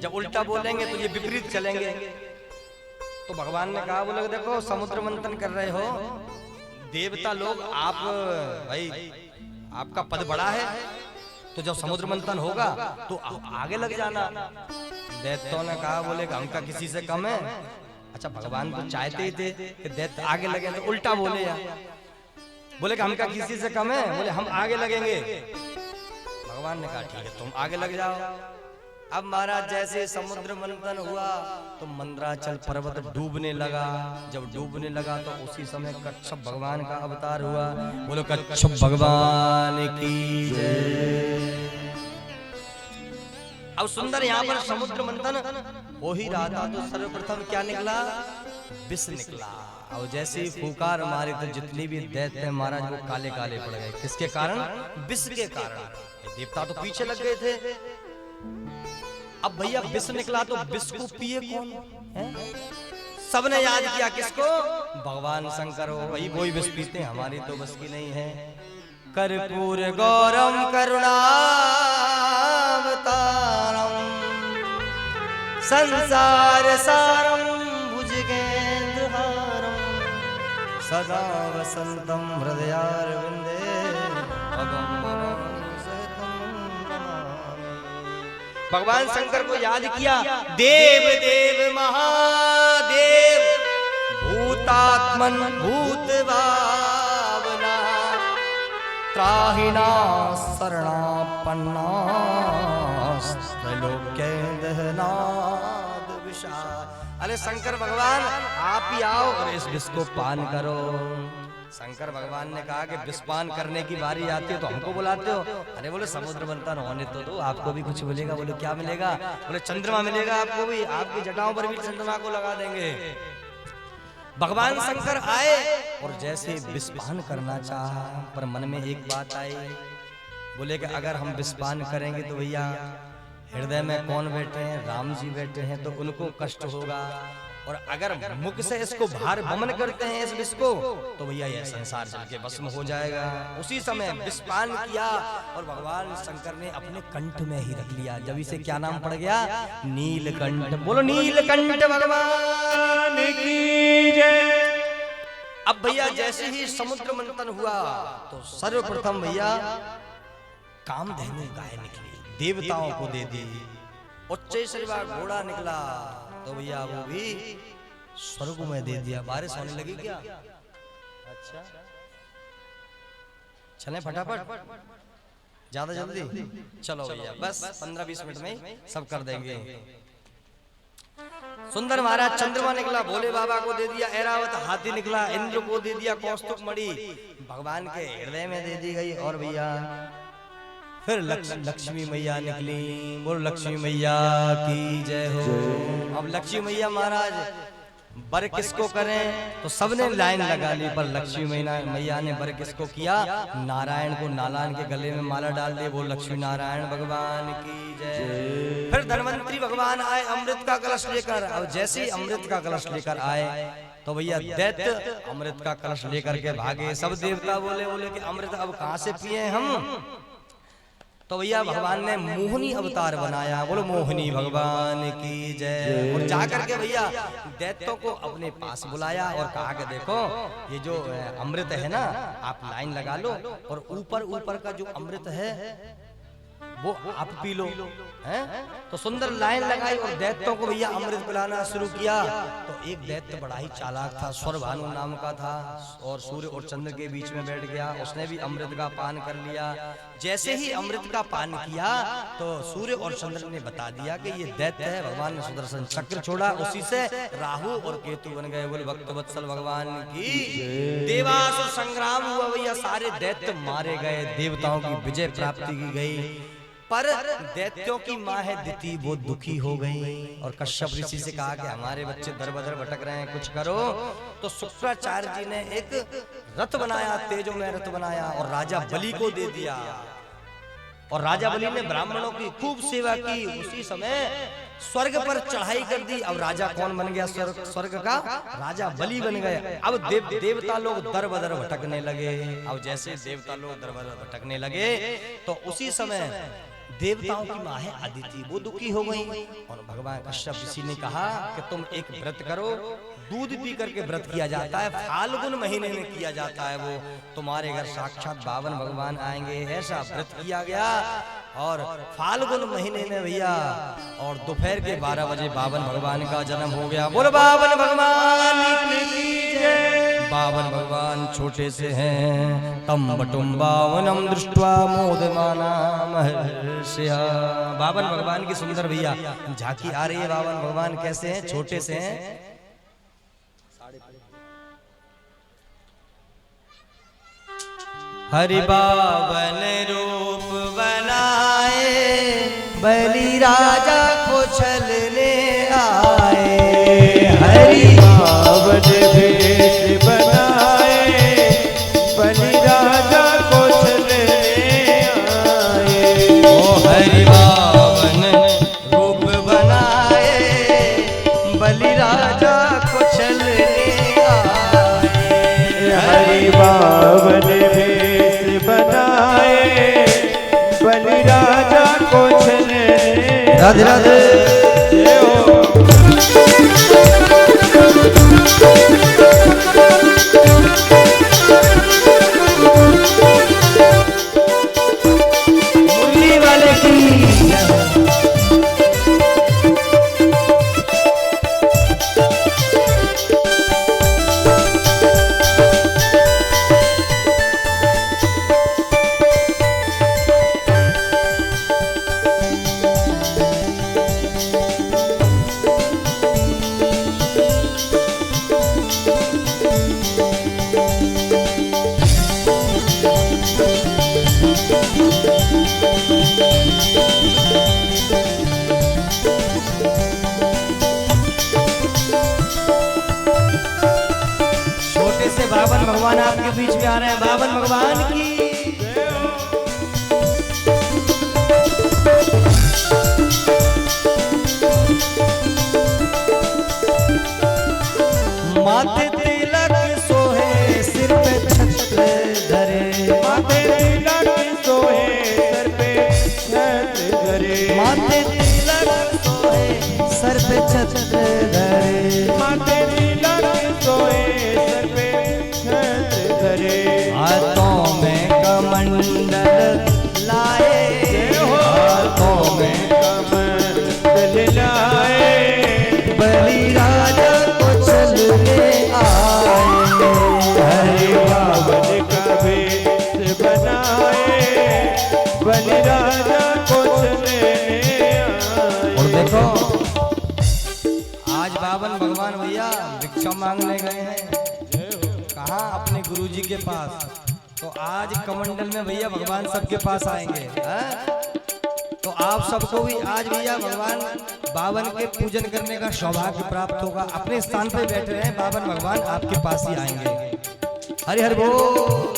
जब उल्टा बोलेंगे तो ये विपरीत चलेंगे। तो भगवान ने कहा, बोले देखो समुद्र मंथन कर रहे हो देवता लोग, आप भाई आपका पद बड़ा है, तो जब समुद्र मंथन होगा तो आगे लग जाना। दैत्यों ने कहा, बोले हमका किसी से कम है। अच्छा, भगवान तो चाहते ही थे कि दैत्य आगे लगे, तो उल्टा बोले यार, बोले कि हमका किसी से कम है, बोले हम आगे लगेंगे। भगवान ने कहा ठीक है तुम आगे लग जाओ। अब महाराज जैसे समुद्र मंथन हुआ तो मंद्राचल पर्वत डूबने लगा। जब डूबने लगा तो उसी समय कच्छप भगवान का अवतार हुआ। बोलो कच्छप भगवान की जय। अब सुंदर यहाँ पर समुद्र मंथन हो ही रहा था तो सर्वप्रथम क्या निकला? विष निकला। और जैसे ही फूकार मारे तो जितने भी दैत्य महाराज वो काले काले पड़ गए। किसके कारण? विष के कारण। देवता तो पीछे लग गए थे। अब भैया विष निकला तो विष को पिए कौन? सबने याद किया किसको? भगवान शंकर हो, वही विष पीते, हमारी तो बस की नहीं है। कर्पूर गौरम करुणावतारम संसार सारम भुजगेन्द्रहारम सदा वसंतम हृदयारविंदे भगवान शंकर को याद किया। देव देव महादेव भूतात्मन भूत भावना त्राहिणा शरणापन्ना त्रैलोक्य दहनाद विशाल। अरे शंकर भगवान आप ही आओ और इस विष को पान करो। शंकर भगवान ने कहा कि विष पान करने की बारी आती है तो हमको बुलाते हो? अरे बोले समुद्र मंथन होने तो दो, आपको भी कुछ मिलेगा। बोले क्या मिलेगा? बोले चंद्रमा मिलेगा आपको भी, आपकी जटाओं पर भी चंद्रमा को लगा देंगे। भगवान शंकर आए और जैसे विष पान करना चाहा, पर मन में एक बात आई। बोले कि अगर हम विष पान करेंगे तो भैया हृदय में कौन बैठे हैं? राम जी बैठे हैं, तो उनको कष्ट होगा। और अगर मुख से इसको बाहर वमन करते हैं इस विष को तो भैया यह संसार जल के भस्म हो जाएगा। उसी समय विष पान किया और भगवान शंकर ने अपने कंठ में ही रख लिया। जब इसे क्या नाम पड़ गया? नीलकंठ। बोलो नीलकंठ भगवान की जय। अब भैया जैसे ही समुद्र मंथन हुआ तो सर्वप्रथम भैया कामधेनु गाय निकली, देवताओं को दे दी। उच्चैश्रवा घोड़ा निकला तो भैया वो भी स्वर्ग में दे दिया। बारिश होने लगी क्या? अच्छा चलें फटाफट, ज्यादा जल्दी चलो भैया, बस 15-20 मिनट में सब कर देंगे। सुंदर महाराज चंद्रमा निकला, भोले बाबा को दे दिया। ऐरावत हाथी निकला, इंद्र को दे दिया। कौस्तुभ मणि भगवान के हृदय में दे दी गई। और भैया फिर लक्ष्मी मैया निकली। बोल लक्ष्मी मैया की जय हो। अब लक्ष्मी मैया महाराज बर किसको करें, तो सबने लाइन लगा ली, पर लक्ष्मी मैया ने बर किसको किया? नारायण को। नारायण के गले में माला डाल दी। बोल लक्ष्मी नारायण भगवान की जय। फिर धन्वंतरी भगवान आए अमृत का कलश लेकर। अब जैसे ही अमृत का कलश लेकर आए तो भैया दैत्य अमृत का कलश लेकर के भागे। सब देवता बोले कि अमृत अब कहां से पिए हम? तो भैया भगवान ने मोहिनी अवतार बनाया। बोलो मोहिनी भगवान की जय। और जाकर के भैया दैत्यों को अपने पास बुलाया और कहा कि देखो ये जो अमृत है ना, आप लाइन लगा लो और ऊपर का जो अमृत है वो आप पी लो। हैं? तो सुंदर लाइन लगाई और दैत्यों को भैया अमृत पिलाना शुरू किया। तो एक दैत्य बड़ा ही चालाक था, स्वरभानु नाम का था, और सूर्य और चंद्र के बीच में बैठ गया। उसने भी अमृत का पान कर लिया। जैसे ही अमृत का पान किया तो सूर्य और चंद्र ने बता दिया कि ये दैत्य है। भगवान ने सुदर्शन चक्र छोड़ा, उसी से राहु और केतु बन गए। बोले भक्त वत्सल भगवान की। देवासुर संग्राम हुआ भैया, सारे दैत्य मारे गए, देवताओं की विजय प्राप्ति की गई। पर दैत्यों की माँ है दिति, वो दुखी हो गई और कश्यप ऋषि से कहा कि हमारे बच्चे दर बदर भटक रहे हैं, कुछ करो। तो शुक्राचार्य जी ने एक रथ बनाया, तेजो में रथ बनाया और राजा बलि को दे दिया। और राजा बलि ने ब्राह्मणों की खूब सेवा की। उसी समय स्वर्ग पर चढ़ाई कर दी। अब राजा कौन बन गया? स्वर्ग का राजा बलि बन गए। अब देवता लोग दर बदर भटकने लगे। अब जैसे देवता लोग दर बदर भटकने लगे तो उसी समय देवताओं की माँ है अदिति, वो दुखी हो गई। और भगवान कश्यप ऋषि ने कहा कि तुम एक व्रत करो, दूध पी करके व्रत किया जाता है, फाल्गुन महीने में किया जाता है। वो तुम्हारे घर साक्षात बावन भगवान आएंगे, ऐसा व्रत किया गया। और फाल्गुन महीने में भैया और दोपहर के 12 बजे बावन भगवान का जन्म हो गया। बोलो बावन भगवान की जय। बावन भगवान छोटे से हैं, तम बटुम बावनम दृष्ट्वा मोदमाना महर्षिया। बावन भगवान की सुंदर भैया झांकी आ रही है। बावन भगवान कैसे हैं? छोटे से हैं। हरि बावन रूप बनाए, बलि राजा को छलने आए। हरि बावन भेष बनाए, बलि राजा को छलने आए। ओ हरि बावन रूप बनाए, बलि राजा को छलने आए। हरि बावन भेष बनाए, बलि राजा को छलने। राधे राधे। मुरली वाले की बावन भगवान आपके बीच में आ रहे हैं। बावन भगवान की माथे तिलक सोहे, सिर पे छत्र धरे। माथे तिलक सोहे, सर पे छत्र धरे। माथे तिलक सोहे, सर पे छत्र धरे। माथे तिलक सोहे, सर पे छत्र धरे। हाथों में कमंडल लाए, मांगने गए हैं। कहाँ? अपने गुरुजी के पास। तो आज कमंडल में भैया भगवान सबके पास आएंगे, है? तो आप सबको भी आज भैया भगवान बावन के पूजन करने का सौभाग्य प्राप्त होगा। अपने स्थान पे बैठे रहे, बावन भगवान आपके पास ही आएंगे। हरि हरि बोल।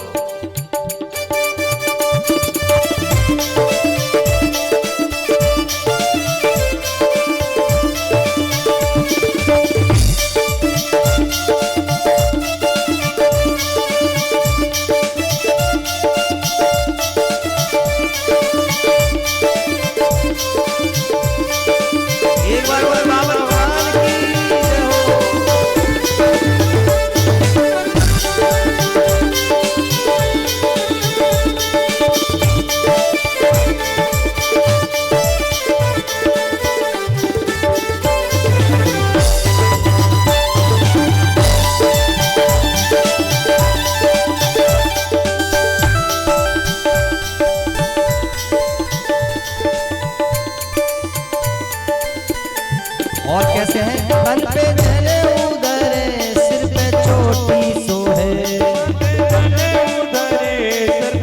और कैसे हैं? तन पे जले उधरे, सिर पे चोटी सोहे, सिर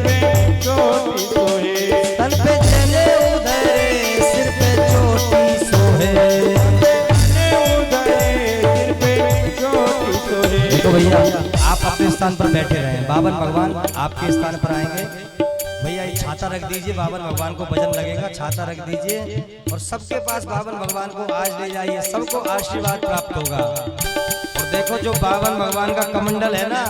पे चोटी सोहे, तन पे जले उधरे, सिर पे चोटी सोहे। सिर पे चोटी सोहे। देखो भैया, आप अपने स्थान पर बैठे रहे, बावन भगवान आपके स्थान पर आएंगे। भैया ये छाता रख दीजिए, बावन भगवान को भजन लगेगा, छाता रख दीजिए और सबके पास बावन भगवान को आज ले जाइए, सबको आशीर्वाद प्राप्त होगा। और देखो जो बावन भगवान का कमंडल है ना,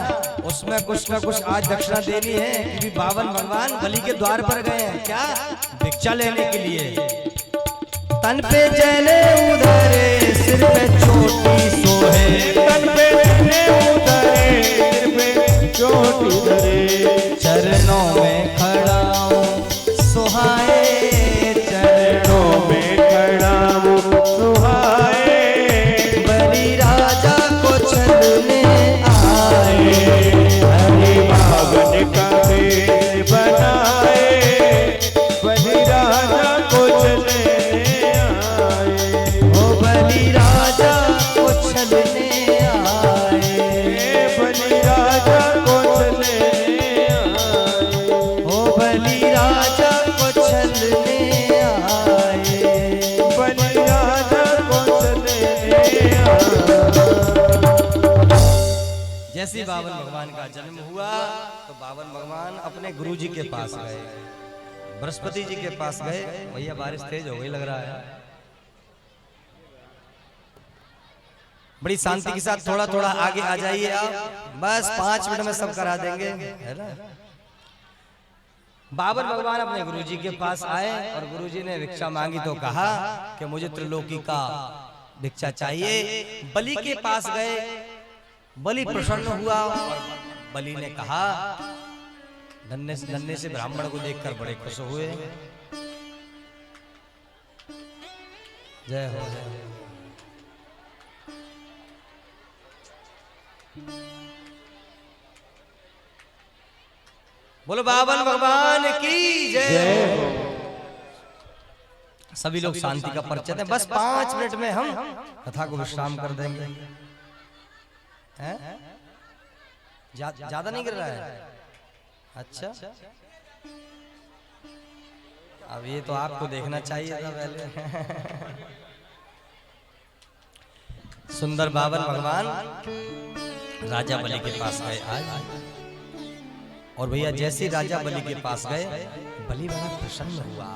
उसमें कुछ ना कुछ आज दक्षिणा देनी है, क्योंकि बावन भगवान बलि के द्वार पर गए हैं। क्या? भिक्षा लेने के लिए। तन पे जले उधरे, सिर पे चोटी सोहे, तन पे जले उधरे, सिर पे चोटी धरे, चरणों में खड़ा सुहाए, चरणों में खड़ा सुहाए, बलि राजा को छलने आए, हरि बावन का भेष बनाए, बलि राजा को चलने आए, ओ बलि राजा को छलने आए, बलि राजा को चलने आए, ओ बलि राजा को छलने आए, बलि राजा को चलने आए। जैसे ही बावन भगवान का जन्म हुआ तो बावन भगवान अपने गुरुजी के पास गए, बृहस्पति जी के पास गए। भैया बारिश तेज हो गई लग रहा है। बड़ी शांति के साथ थोड़ा थोड़ा आगे आ जाइए आप, बस 5 मिनट में सब करा देंगे, है ना। बावन भगवान अपने गुरुजी के पास आए और गुरुजी ने भिक्षा मांगी तो कहा कि मुझे त्रिलोकी का भिक्षा चाहिए। बलि के पास गए, बलि प्रसन्न हुआ और बलि ने कहा, धन्य से ब्राह्मण को देखकर बड़े खुश हुए। जय हो जय हो। बोलो बावन भगवान की जय। सभी लोग शांति का परिचय दें, बस 5 मिनट में हम कथा को विश्राम कर देंगे। ज्यादा नहीं गिर रहा है? अच्छा, अब ये तो आपको देखना चाहिए था पहले। सुंदर बावन भगवान राजा बलि के पास गए आज, और भैया जैसे राजा बलि के पास गए, बलि बड़ा प्रसन्न हुआ।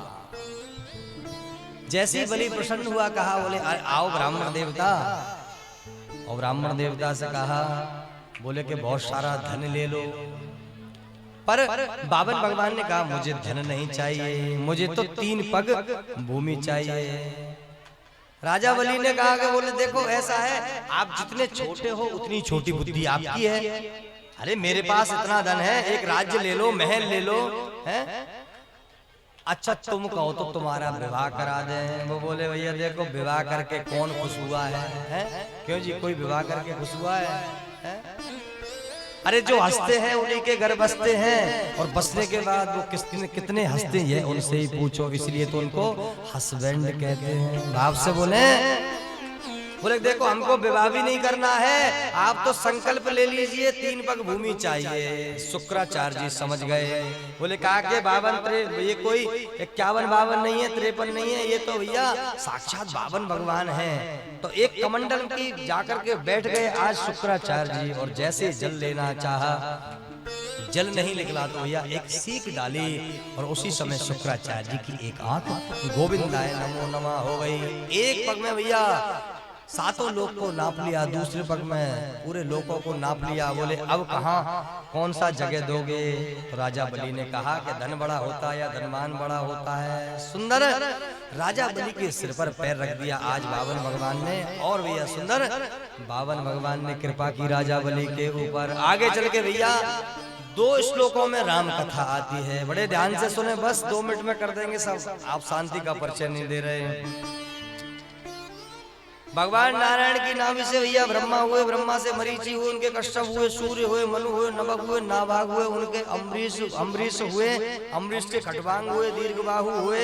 जैसे ही बलि प्रसन्न हुआ, कहा बोले आओ ब्राह्मण देवता। और ब्राह्मण देवता से कहा, बोले कि बहुत सारा धन ले लो। पर बावन भगवान ने कहा, मुझे धन नहीं चाहिए, मुझे तो 3 पग भूमि चाहिए। राजा बलि ने कहा कि बोले देखो ऐसा है, आप जितने छोटे हो उतनी छोटी बुद्धि आपकी है। अरे मेरे पास इतना धन है, एक राज्य ले लो, महल ले लो, हैं? अच्छा तुम कहो तो तुम्हारा विवाह करा दें। वो बोले भैया देखो विवाह करके कौन खुश हुआ है? क्यों जी, कोई विवाह करके खुश हुआ है? अरे जो हंसते हैं उन्हीं के घर बसते हैं, और बसने के बाद वो कितने हंसते हैं उनसे ही पूछो, इसलिए तो उनको हस्बैंड कहते हैं। भाव से बोले बोले देखो हमको विवाह भी नहीं करना है, आप तो संकल्प ले लीजिए 3 पग भूमि चाहिए। शुक्राचार्य जी समझ गए, बोले कहा के 52 ये कोई 51-52 नहीं है, 53 नहीं है, ये तो भैया साक्षात 52 भगवान हैं। तो एक कमंडल की जाकर के बैठ गए आज शुक्राचार्य जी, और जैसे जल लेना चाहा, जल नहीं निकला तो भैया एक सीख डाली, और उसी समय शुक्राचार्य जी की एक आंख गोविंदाय नमो नमः हो गई। एक पग में भैया 7 लोग को नाप लिया, दूसरे पग में पूरे लोगों को नाप लिया। बोले अब कहाँ कौन सा जगह दोगे? तो राजा बलि ने कहा कि धन बड़ा होता है या धनवान बड़ा होता है। सुंदर राजा बलि के सिर पर पैर रख दिया आज 52 भगवान ने, और भैया सुंदर 52 भगवान ने कृपा की राजा बलि के ऊपर। आगे चल के भैया 2 श्लोकों में राम कथा आती है, बड़े ध्यान से सुने, बस 2 मिनट में कर देंगे सब, आप शांति का परिचय नहीं दे रहे हैं। भगवान नारायण की नाभि से भैया ब्रह्मा हुए, ब्रह्मा से मरीचि हुए, उनके कश्यप हुए, सूर्य हुए, मनु हुए, नभग हुए, नाभाग हुए, उनके अम्बरीश हुए, अम्बरीश के खटवांग हुए, दीर्घबाहु हुए,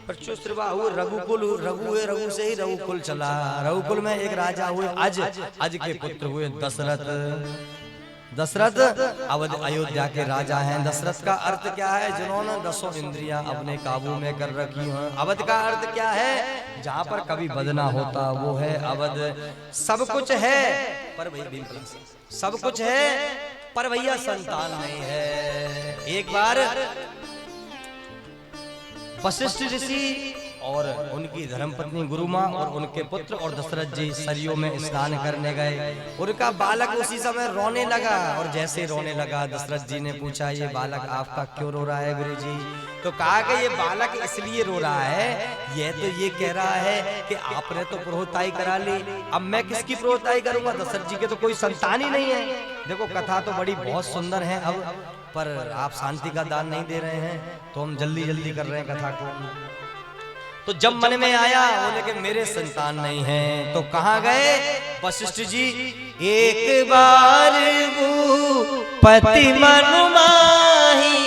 प्रचुश्रवा हुए, रघुकुल रघु हुए, रघु से ही रघुकुल चला। रघुकुल में एक राजा हुए अज, अज के पुत्र हुए दशरथ। दशरथ अवध अयोध्या के राजा हैं। दशरथ का अर्थ क्या है? जिन्होंने 10 इंद्रियां अपने काबू में कर रखी हैं। अवध का अर्थ क्या है? जहाँ पर कभी बद ना होता वो है अवध। सब कुछ है पर भैया सब कुछ है पर भैया संतान नहीं है। एक बार वशिष्ठ ऋषि और उनकी धर्मपत्नी गुरुमा और उनके पुत्र और दशरथ जी सरयू में स्नान करने गए। उनका बालक उसी समय रोने लगा, और जैसे रोने लगा दशरथ जी ने पूछा ये बालक आपका क्यों रो रहा है गुरु जी? तो कहा कि ये बालक इसलिए रो रहा है, ये तो ये कह रहा है कि आपने तो पुरोहिताई करा ली, अब मैं किसकी पुरोहिताई करूंगा? दशरथ जी के तो कोई संतान ही नहीं है। देखो कथा तो बड़ी बहुत सुंदर है, अब पर आप शांति का दान नहीं दे रहे हैं, तो हम जल्दी जल्दी कर रहे हैं कथा को। तो जब मन में आया बोले कि मेरे संतान नहीं है, तो कहाँ गए वशिष्ठ जी? एक बार वो पति मन माही,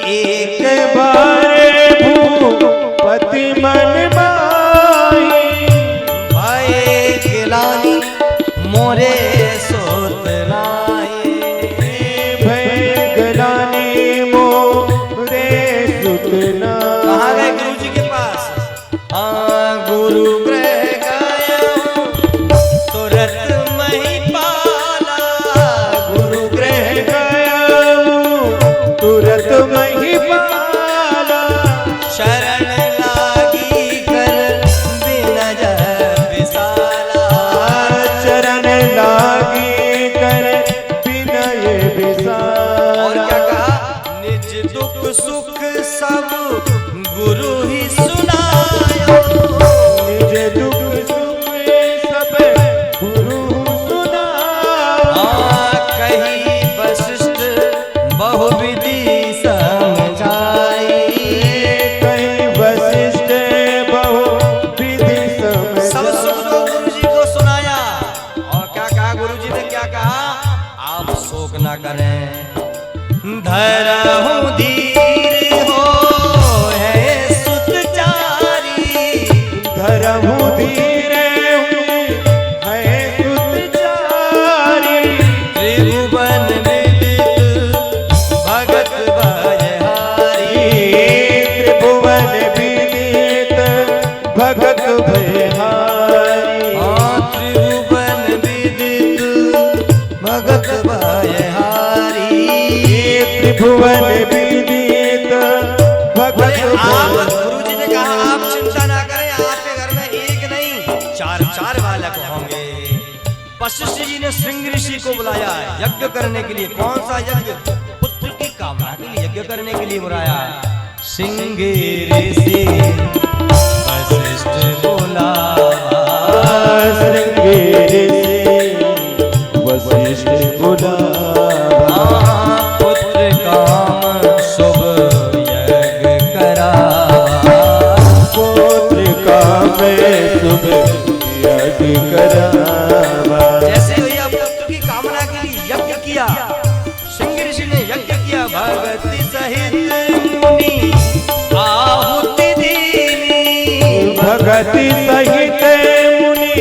एक बार वो पति मन माही, भाई गिलानी मोरे सोत नाही, भाई गिलानी मोरे सुत नाही। कहाँ गए गुरु जी के पास? गुरु ग्रह गया तुरंत मही पाला, गुरु ग्रह गया तुरंत मही पाला, शरण लागी कर बिना विशाला, शरण लागी कर विनय विशाला। और क्या कहा? निज दुख सुख सब गुरु ही सुनायो, निज दुख सुख सब गुरु सुनायो। कही वशिष्ठ बहुविधि समझाई, कहीं वशिष्ठ बहुविधि समझाई। सब सुख दो गुरु जी को सुनाया। और क्या कहा गुरु जी ने? क्या कहा? आप शोक ना करें, धरहु धीर हो है सुतचारी, धरहु धीर है सुतचारी, त्रिभुवन विदित भगत भयहारी, त्रिभुवन विदित भगत भयहारी, त्रिभुवन विदित भगत भयहारी, त्रिभुवन विदित भगत आप भयहारी। गुरु जी ने कहा आप चिंता ना करें, आपके घर में एक नहीं 4 बालक होंगे। वशिष्ठ जी ने श्रृंग ऋषि को बुलाया यज्ञ करने के लिए। कौन सा यज्ञ? पुत्र की कामना के लिए यज्ञ करने के लिए बुलाया। श्रृंग ऋषि वशिष्ठ बोला, श्रृंग ऋषि वशिष्ठ बोला, पुत्र काम शुभ यज्ञ करा, पुत्र काम शुभ यज्ञ करावा। जैसे भैया पुत्र की कामना के लिए यज्ञ किया, श्रृंग ऋषि ने यज्ञ किया, भगति सहित मुनि आहुति दीनी, भगति सहित मुनि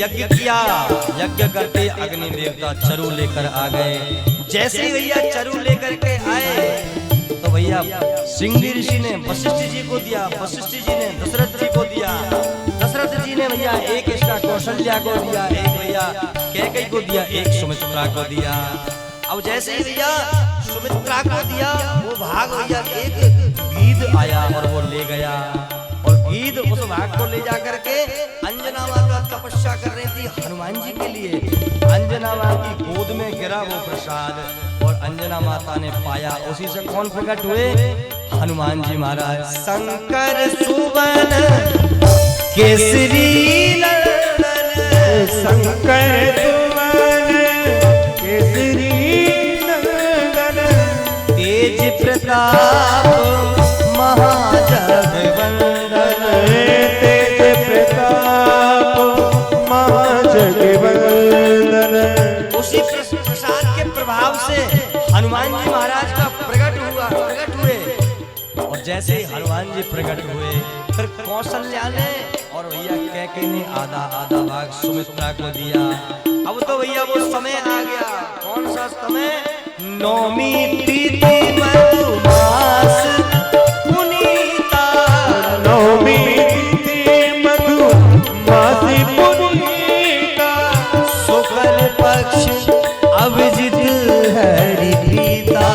यज्ञ किया। यज्ञ करते अग्नि देवता चरु लेकर आ गए। जैसे ही भैया चरु लेकर के आए तो भैया सिंह ऋषि ने वशिष्ठ जी को दिया, वशिष्ठ जी ने दशरथ जी को दिया, दशरथ जी ने भैया एक इसका कौशल्या को दिया, एक भैया कैकेयी को दिया, एक सुमित्रा को दिया। अब जैसे ही भैया सुमित्रा को दिया वो भाग भैया एक गीध आया और वो ले गया, और गीध उस भाग को ले जा करके अंजना माता तपस्या कर रही थी हनुमान जी के लिए। अंजना माता की गोद में गिरा वो प्रसाद और अंजना माता ने पाया। उसी से कौन प्रकट हुए? हनुमान जी महाराज। शंकर सुवन केसरी नंदन, शंकर सुवन केसरी नंदन, तेज प्रताप महाजगवंदन, तेज प्रताप महाजगवंदन। उसी प्रसाद के प्रभाव से हनुमान जी महाराज का प्रकट हुए। और जैसे ही हनुमान जी प्रकट हुए फिर कौशल्या ने और भैया कैकेयी ने आधा आधा भाग सुमित्रा को दिया। अब तो भैया वो समय आ गया। कौन सा समय? नौमी तिथि मधुमास पुनीता, नौमी तिथि मधुमासी पुनीता, शुक्ल पक्ष अभिजित हरि प्रीता,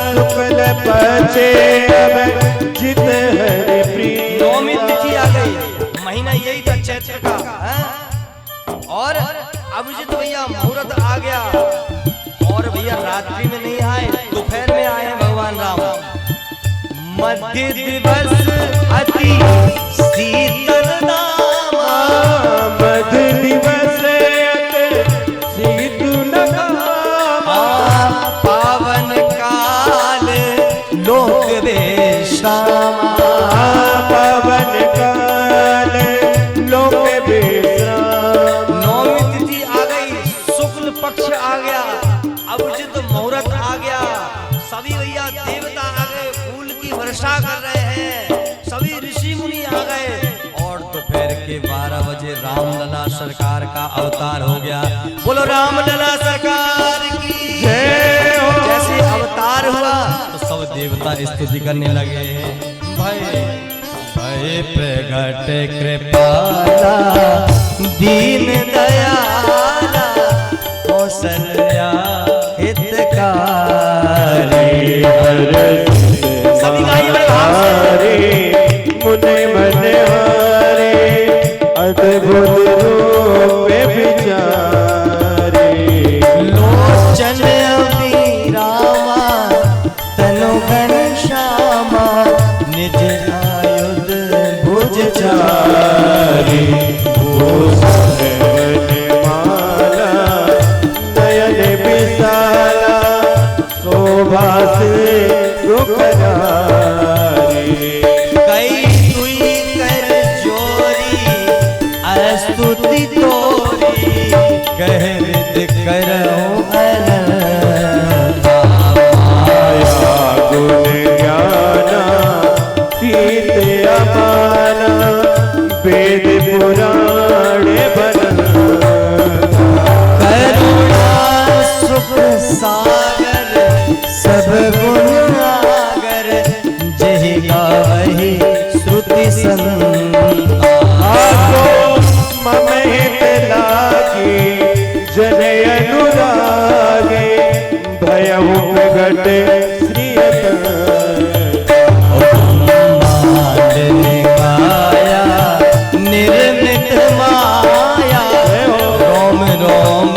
शुक्ल पक्ष अभिजित हरि प्रीता। नौमी तिथि आ गई, महीना यही था चैत्र का, और अभिजित भैया मुहूर्त आ गया। और भैया रात्रि में नहीं आए, दोपहर में आए भगवान राम। मध्य दिवस अति शीतल नामा, मध्य दिवस शीतल नामा, पावन काल लोक विश्रामा, पावन काल लोक विश्राम। नौमी तिथि आ गई, शुक्ल पक्ष आ गया, अभिजित मुहूर्त आ गया। सभी भैया देवता आ गए, फूल की वर्षा कर रहे हैं, सभी ऋषि मुनि आ गए। और दोपहर के 12 बजे रामलला सरकार का अवतार हो गया। बोलो रामलला सरकार की जय हो। जैसे अवतार हुआ तो सब देवता स्तुति करने लगे। भय प्रगट कृपाला दीन दयाला कौशल्या हितकारी, सभी गाइए बड़े भाव से। मुने मन हारे अद्भुत रूप विचारे, लोचन अभिरामा तनु घनश्यामा, निज आयुध भुज चारी, भूषण वनमाला नयन विशाला, शोभा से रूपधारी। कई दुई कर जोरी स्तुति तोरी, कहरित करहु अनंता, माया गुण ज्ञाना तीत अपाना, वेद पुराण बनता, करुणा सुख सागर सब गुण आगर, जहि गावहि श्रुति संता, मम हित लागे जन अनुरागे, भयउ प्रगट श्रीयत, माया निर्मित माया, रोम रोम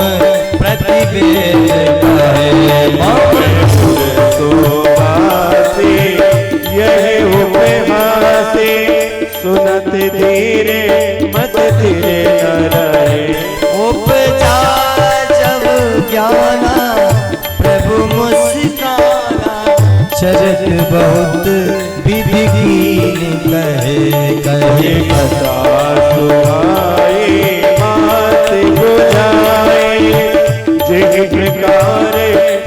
प्रतिवेद कहे सुरसोवासी यही उपहासी, सुनत धीरे मत धीरे न रहे, उपजा जब ज्ञाना प्रभु मुस्काना, चरत बहुत विधि कीन कहे कथा सुहाई मात बुझाई, जिस प्रकार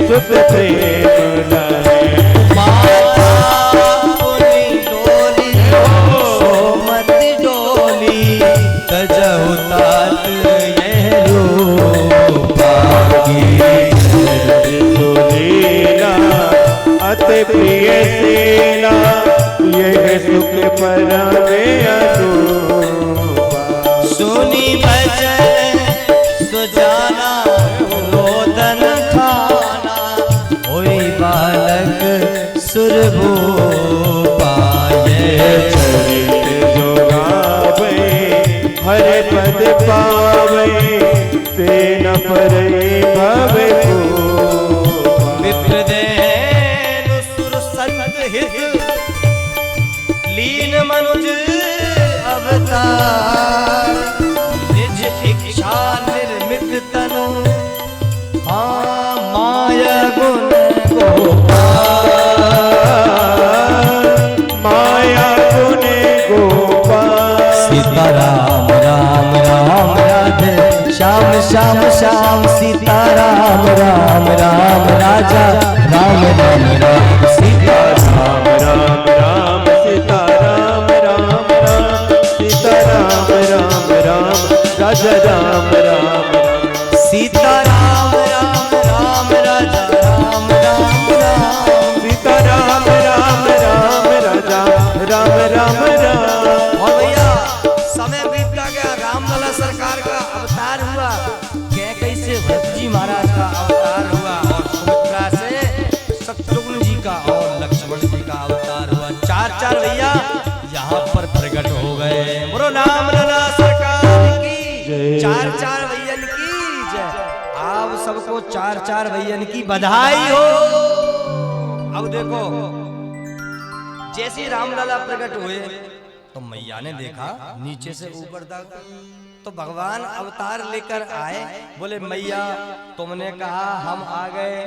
सुत प्रेम लाए, माता पुनि डोली सोमत डोली, तजहु तात यह सुख परमे अनूपा। सुनी बचन सुजाना रोदन खाना, होई बालक सुरभूपा। चरित जो गावे हर पद पावे, ते न परे भव कोपा। विप्रदेन सुर संत हित, लीन मनुज अवतार। निज इच्छा निर्मित तनु, हाँ माया गुण गोपाल। माया गुण गोपाल। सीता राम राम राम राधे श्याम श्याम श्याम। सीता राम राम राम राजा राम राम राम। सीता राम राम राम सीता राम राम राम। सीता राम राम राम राजा राम राम राम। सीता राम राम राम राजा राम राम राम। सीता राम राम राम राजा राम राम राम। और भैया समय बीतता गया, रामलला सरकार का अवतार हुआ, कैकई से भरत जी महाराज का अवतार हुआ, और सुमित्रा से शत्रुघ्न जी का और लक्ष्मण जी का अवतार हुआ। चार चार भैया यहाँ पर प्रकट हो गए। बोलो रामलला सरकार की, चार चार भैयन की जय। आप सबको चार चार भैयन की बधाई हो। अब देखो, जैसे रामलला प्रकट हुए तो मैया ने देखा नीचे से ऊपर तक, तो भगवान अवतार लेकर आए। बोले मैया तुमने कहा हम आ गए,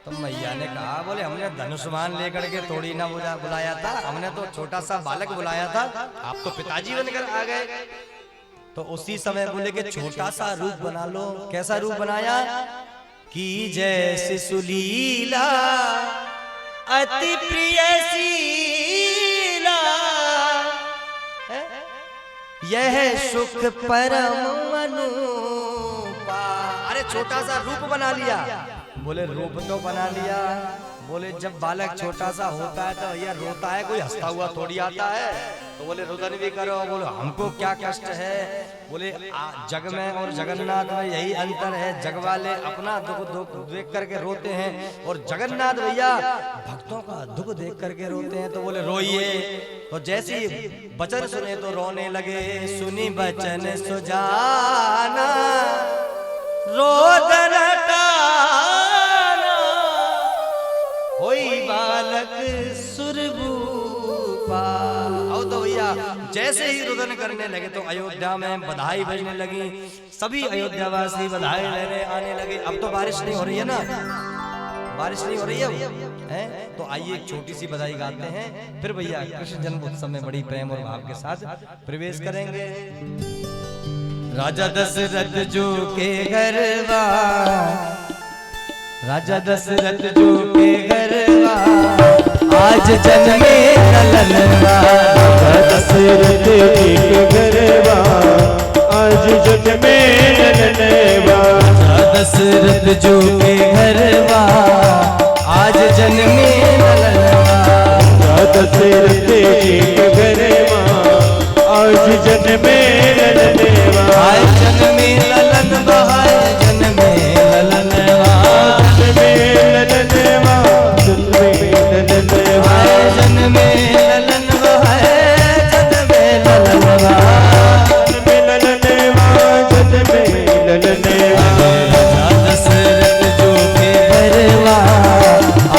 तो मैया ने कहा बोले हमने धनुष्मान लेकर के थोड़ी ना बुलाया था, हमने तो छोटा सा बालक बुलाया था, आप तो पिताजी बनकर आ गए। तो उसी समय बोले कि छोटा सा रूप बना लो। कैसा रूप बनाया कि जैसे सुलीला अति प्रिय शीला, यह सुख परम अनूपा। अरे छोटा सा रूप बना लिया। बोले रूप तो बना लिया, बोले जब बालक छोटा सा होता है तो भैया रोता है, कोई हंसता हुआ थोड़ी आता है। तो बोले रुदन भी करो। बोले हमको क्या कष्ट है। बोले जग में और जगन्नाथ में यही अंतर है, जग वाले अपना दुख देख करके रोते हैं और जगन्नाथ भैया भक्तों का दुख देख करके रोते हैं। तो बोले रोइए। तो जैसे वचन सुने तो रोने लगे। सुनी वचन सुजाना रोदन होई बालक सुरभूपा। आओ तो भैया जैसे ही रुदन करने लगे तो अयोध्या में बधाई बजने लगी। सभी अयोध्यावासी बधाई लेने आने लगे। अब तो बारिश नहीं हो रही है ना, बारिश नहीं हो रही है? तो आइए एक छोटी सी बधाई गाते हैं, फिर भैया कृष्ण जन्म उत्सव में बड़ी प्रेम और भाव के साथ प्रवेश करेंगे। राजा दशरथ जो के घरवा, राजा दशरथ जो के घरवा, आज जन्मे ललनवा। राजा दशरथ के घरवा, आज जन्मे ललनवा। राजा दशरथ जो के घरवा, आज जन्मे ललनवा। राजा दशरथ के घरवा, आज जन्मे ललनवा। आज जन्मे ललनवा, जन्मे ललनवा, जन्मे ललनवा, जन्मे ललनवा। जन्मे ललनवा, जन्मे ललनवा, जन्मे ललनवा, जन्मे ललनवा। राजा दशरथ जो के घरवा,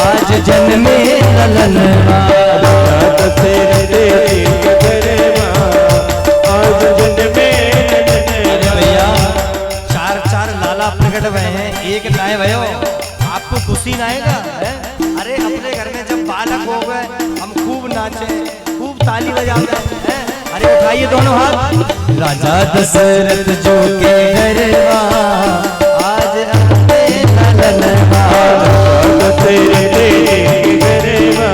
आज जन्मे ललनवा। राजा दशरथ के घरवा, आज जन्मे ललनवा। अरे भैया चार चार लाला प्रकट हुए हैं, एक नाय भयो, आपको खुशी नाएगा? अरे अपने घर में जब बालक हो गए हम खूब नाचे, खूब ताली बजाते हैं। अरे उठाइए दोनों हाथ। राजा दशरथ जो के घरवा, आज अपने ललनवा। दशरथ के घरवा,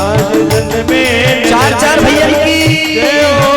आज जन्मे चार चार भैया की जय हो।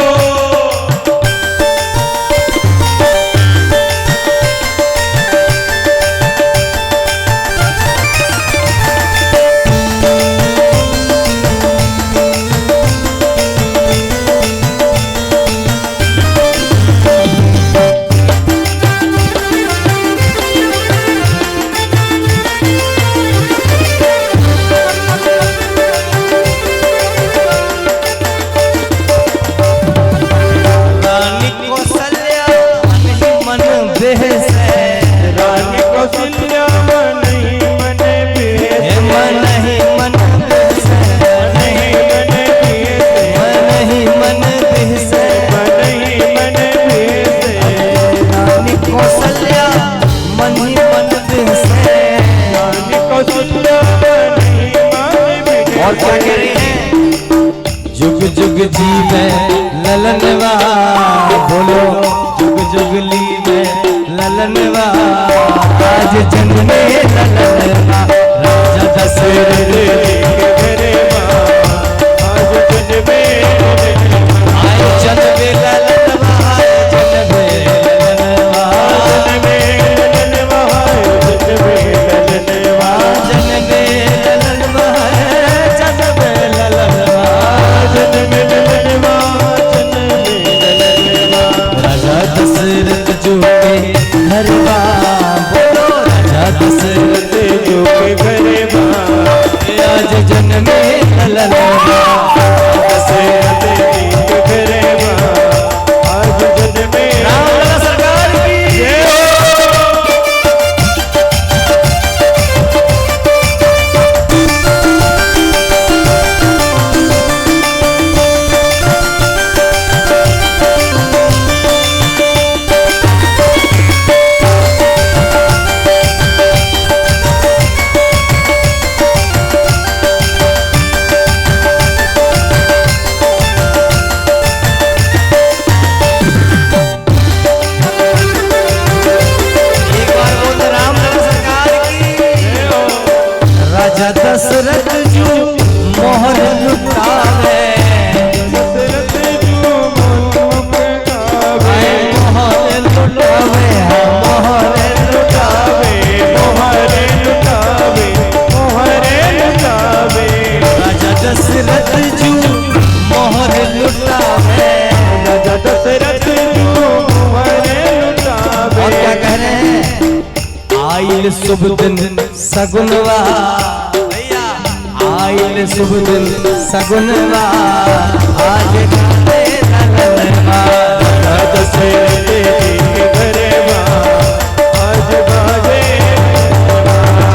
क्या कह रही हैं? जुग जुग जीवे ललनवा, बोलो जुग जुग लीवे ललनवा, आज जन्मे ललनवा राजा दशरथ के घरे मां, आज जन्मे आए जन्मे ललनवा, जन्मे ललनवा, जन्मे ललनवा, जन्मे ललनवा, जन्मे ललनवा, जन्मे ललनवा, जन्मे ललनवा, जन्मे ललनवा, राजा दशरथ जो के घरवा, बोलो राजा दशरथ जो के घरे मां, आज जन्मे ललनवा, दशरथ के घरे मां, आज जन्मे राम लला सरकार की जय हो। एक बार बोलते राम लला सरकार की। राजा दशरथ जो मोहर लुटावे, दशरथ जो मन में आवे, मोहर लुटावे, मोहर लुटावे, मोहरे लुटावे, मोहरे लुटावे, राजा दशरथ जो मोहर लुटावे। राजा दशरथ जो मोहरे लुटावे। और क्या कह रहे हैं? आइल शुभ दिन सगुनवा, भैया आइल शुभ दिन सगुनवा, आज गाते ललनवा, राजा दशरथ के घरे मां, आज बाजे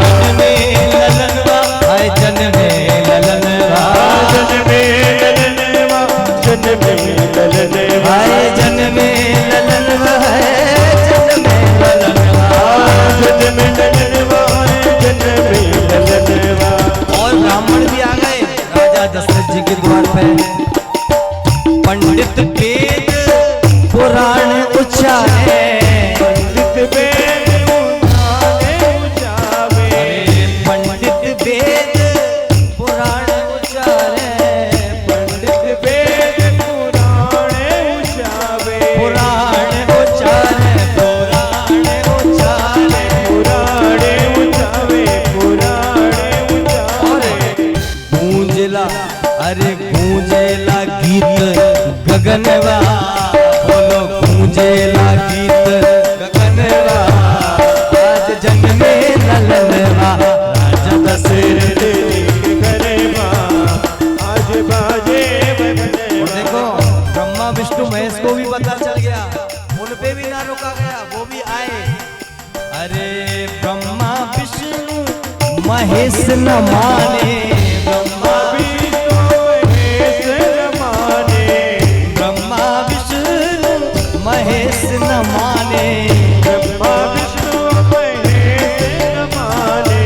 जन्मे ललनवा, हाय जन्मे ललनवा, जन्मे ललनवा, जन्मे ललनवा, हाय जन्मे ललनवा, हाय जन्मे ललनवा। जन्मे ललनवा, जन्मे ललनवा। और ब्राह्मण भी आ गए राजा दशरथ जी के द्वार पे। पंडित वेद पुराण उच्चारे, पंडित वेद उठाने उचावे, पंडित वेद पुराण उच्चारे, पंडित वेद पुराणे उचावे, पुराण उच्चारे, पुराण उच्चारे। पुराणे उचावे, पुराणे उचावे। गूंजला, अरे गूंजेला गीत गगनवा, बोलो गूंजेला गीत गगनवा, आज जन्मे ललनवा, राजा दशरथ। के घरे मां, आज बाजे बजनवा। और देखो ब्रह्मा विष्णु महेश को भी पता चल गया, उन पे भी ना रोका गया, वो भी आए। अरे ब्रह्मा विष्णु महेश न माने, ब्रह्मा विष्णु महेश न माने, ब्रह्मा विष्णु महेश न माने, ब्रह्मा विष्णु महेश न माने।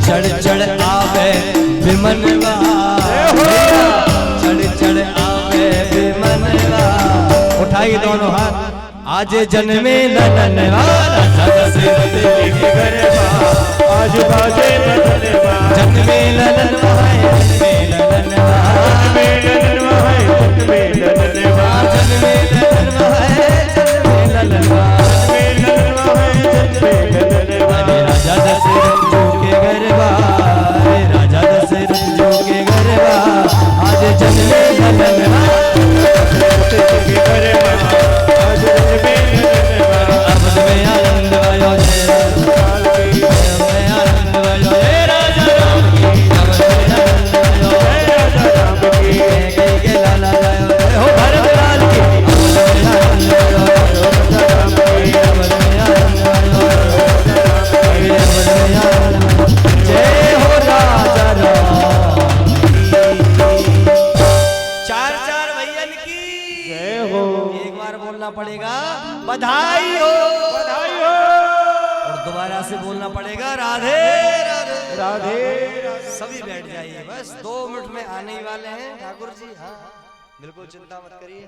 चढ़ चढ़ आवे विमनवा, चढ़ चढ़ आवे विमनवा। उठाइए दोनों हाथ, आज जन्मे ललनवा, राजा दशरथ के घरे मां, आज बाजे बजनवा। जन्मे ललनवा, जन्मे ललनवा, जन्मे ललनवा है, जन्मे ललनवा, जन्मे ललनवा, जन्मे ललनवा। जन्मे ललनवा है, जन्मे ललनवा। अरे राजा दशरथ जो के गरबा, अरे राजा दशरथ जो के गरबा, आज जन्मे ललनवा, के घरे मां, आज जन्मे ललनवा। अब में आनंद भयो जय, अब में आनंद भयो जय राजा राम की, अब में आनंद भयो जय राजा राम की, जय के लाला भयो जय हो भरत लाल की, अब में आनंद भयो राजा राम की, अब में आनंद भयो, अब में आनंद जय हो राजा राम। चार चार भैयन की जय हो। एक बार बोलना पड़ेगा बधाई हो, बधाई हो। और दोबारा महाराज से बोलना पड़ेगा राधे राधे राधे सभी बैठ जाइए, बस 2 मिनट में आने ही वाले हैं ठाकुर जी। हाँ बिल्कुल चिंता मत करिए।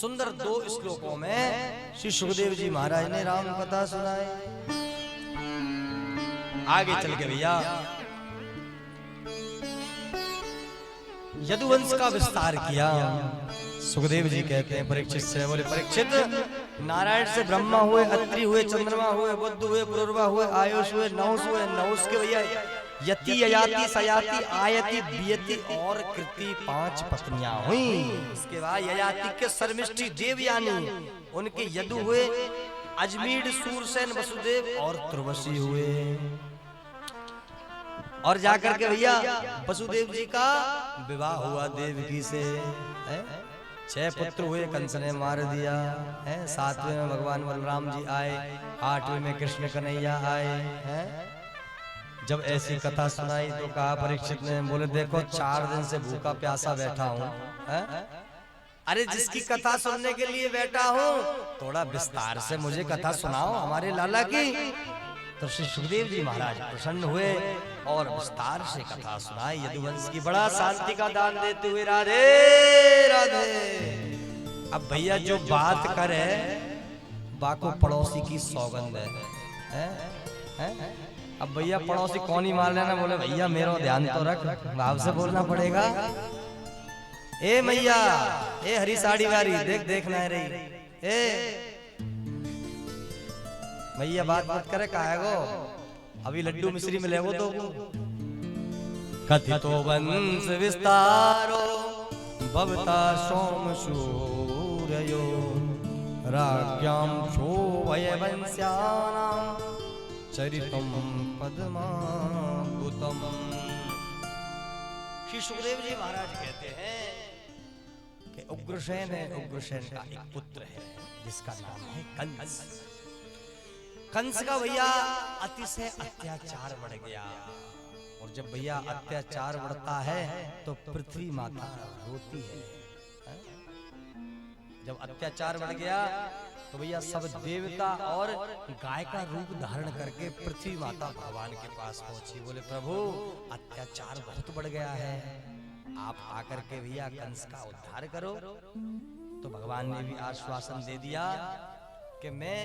सुंदर 2 श्लोकों में श्री सुखदेव जी महाराज ने राम कथा सुनाई। आगे चल के भैया यदुवंश का विस्तार किया। सुखदेव जी कहते हैं परीक्षित से, बोले परीक्षित, नारायण से ब्रह्मा हुए, अत्रि हुए, चंद्रमा हुए, बुद्ध हुए, पुरुरवा हुए, आयुष हुए, नहुष हुए, नहुष के भैया यति, ययाति, सयाति, आयति, बियति और कृति 5 पत्नियां हुई। इसके बाद ययाति के शर्मिष्ठी देवयानी, उनके यदु हुए, अजमीर, सूरसेन, वसुदेव और तुर्वशी हुए। और जाकर के भैया वसुदेव जी का विवाह हुआ देवकी से। 6 पुत्र हुए, कंस ने मार दिया है। 7वें में भगवान बलराम जी आए, 8वें में कृष्ण कन्हैया आए हैं। जब ऐसी कथा सुनाई तो कहा परीक्षित ने, बोले देखो 4 दिन से भूखा प्यासा बैठा हूँ। अरे जिसकी कथा सुनने के लिए बैठा हूँ थोड़ा विस्तार से मुझे कथा सुनाओ हमारे लाला की। तो श्री सुखदेव जी महाराज प्रसन्न हुए और विस्तार से कथा सुनाई यदुवंश की। बड़ा शांति का दान देते हुए राधे राधे। अब भैया जो बात करे बाको पड़ोसी की सौगंध है? अब भैया पड़ोसी कौन ही मार लेना। बोले भैया मेरा ध्यान तो रख, भाव से बोलना पड़ेगा। ए मैया, ए हरी साड़ी वाली, देख देखना है रही। ए भैया बात मत करे, काहे गो अभी लड्डू मिश्री मिले वो तो। कथितो वंश विस्तारो भवता सोम सूर्यो राज्ञां शोभय वंश्यानां चरितम पद्माभूतम। श्री सुखदेव जी महाराज कहते हैं कि उग्रसेन है, उग्रसेन का एक पुत्र है जिसका नाम है कंस। कंस का भैया अतिशय अत्याचार बढ़ गया। और जब भैया अत्याचार बढ़ता है तो पृथ्वी माता रोती है। जब अत्याचार बढ़ गया तो भैया सब देवता और गाय का रूप धारण करके पृथ्वी माता भगवान के पास पहुंची। बोले प्रभु अत्याचार बहुत बढ़ गया है, आप आकर के भैया कंस का उद्धार करो। तो भगवान ने भी आश्वासन दे दिया कि मैं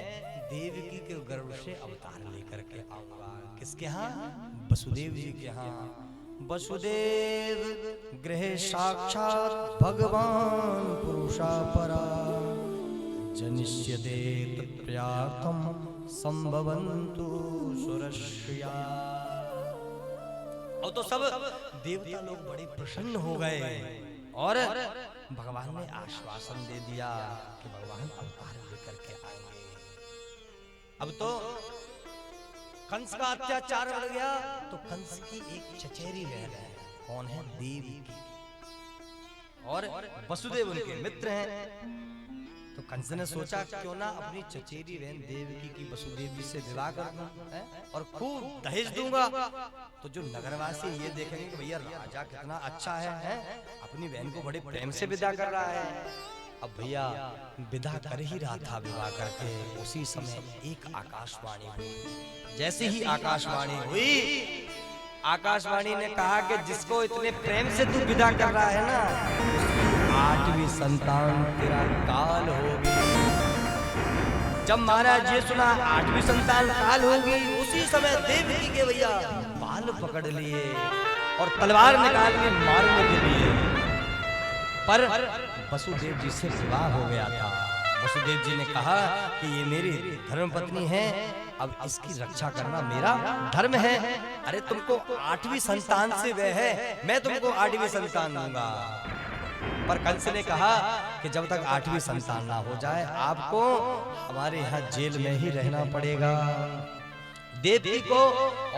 देवकी के गर्भ से अवतार लेकर के आऊंगा। किसके यहाँ? वसुदेव जी के यहाँ। वसुदेव गृहे साक्षात भगवान पुरुषा परा जनिष्यते तत्प्रियार्थम संभवन्तु सुरश्रिया। और तो सब देवता लोग बड़े प्रसन्न हो गए और भगवान ने आश्वासन दे दिया कि भगवान अवतार लेकर के आएंगे। अब तो कंस का अत्याचार बढ़ गया तो कंस की एक चचेरी बहन है, कौन है? देवकी। और वसुदेव उनके मित्र हैं। तो कंस ने सोचा क्यों ना अपनी चचेरी बहन देवकी की वसुदेव जी से विवाह कर दूं और खूब दहेज दूंगा। तो जो नगरवासी ये देखेंगे कि भैया राजा कितना अच्छा है, अपनी बहन को बड़े प्रेम से विदा कर रहा है। अब भैया विदा कर ही रहा था विवाह करके, उसी समय एक आकाशवाणी हुई। जैसे ही आकाशवाणी हुई, आकाशवाणी ने कहा कि जिसको इतने प्रेम से तू विदा कर रहा है ना, 8वीं संतान तेरा काल होगी। जब महाराज ये सुना 8वीं संतान काल होगी, उसी समय देवकी के भैया बाल पकड़ लिए और तलवार निकाल के मारने के लिए। पर वसुदेव जी से विवाह हो गया था। वसुदेव जी ने कहा कि ये मेरी धर्मपत्नी है, अब इसकी रक्षा करना मेरा धर्म है। अरे तुमको 8वीं संतान से वह है, मैं तुमको 8वीं संतान दूंगा। पर कंस ने कहा कि जब तक 8वीं संतान ना हो जाए आपको हमारे यहाँ जेल में ही रहना पड़ेगा। देवकी को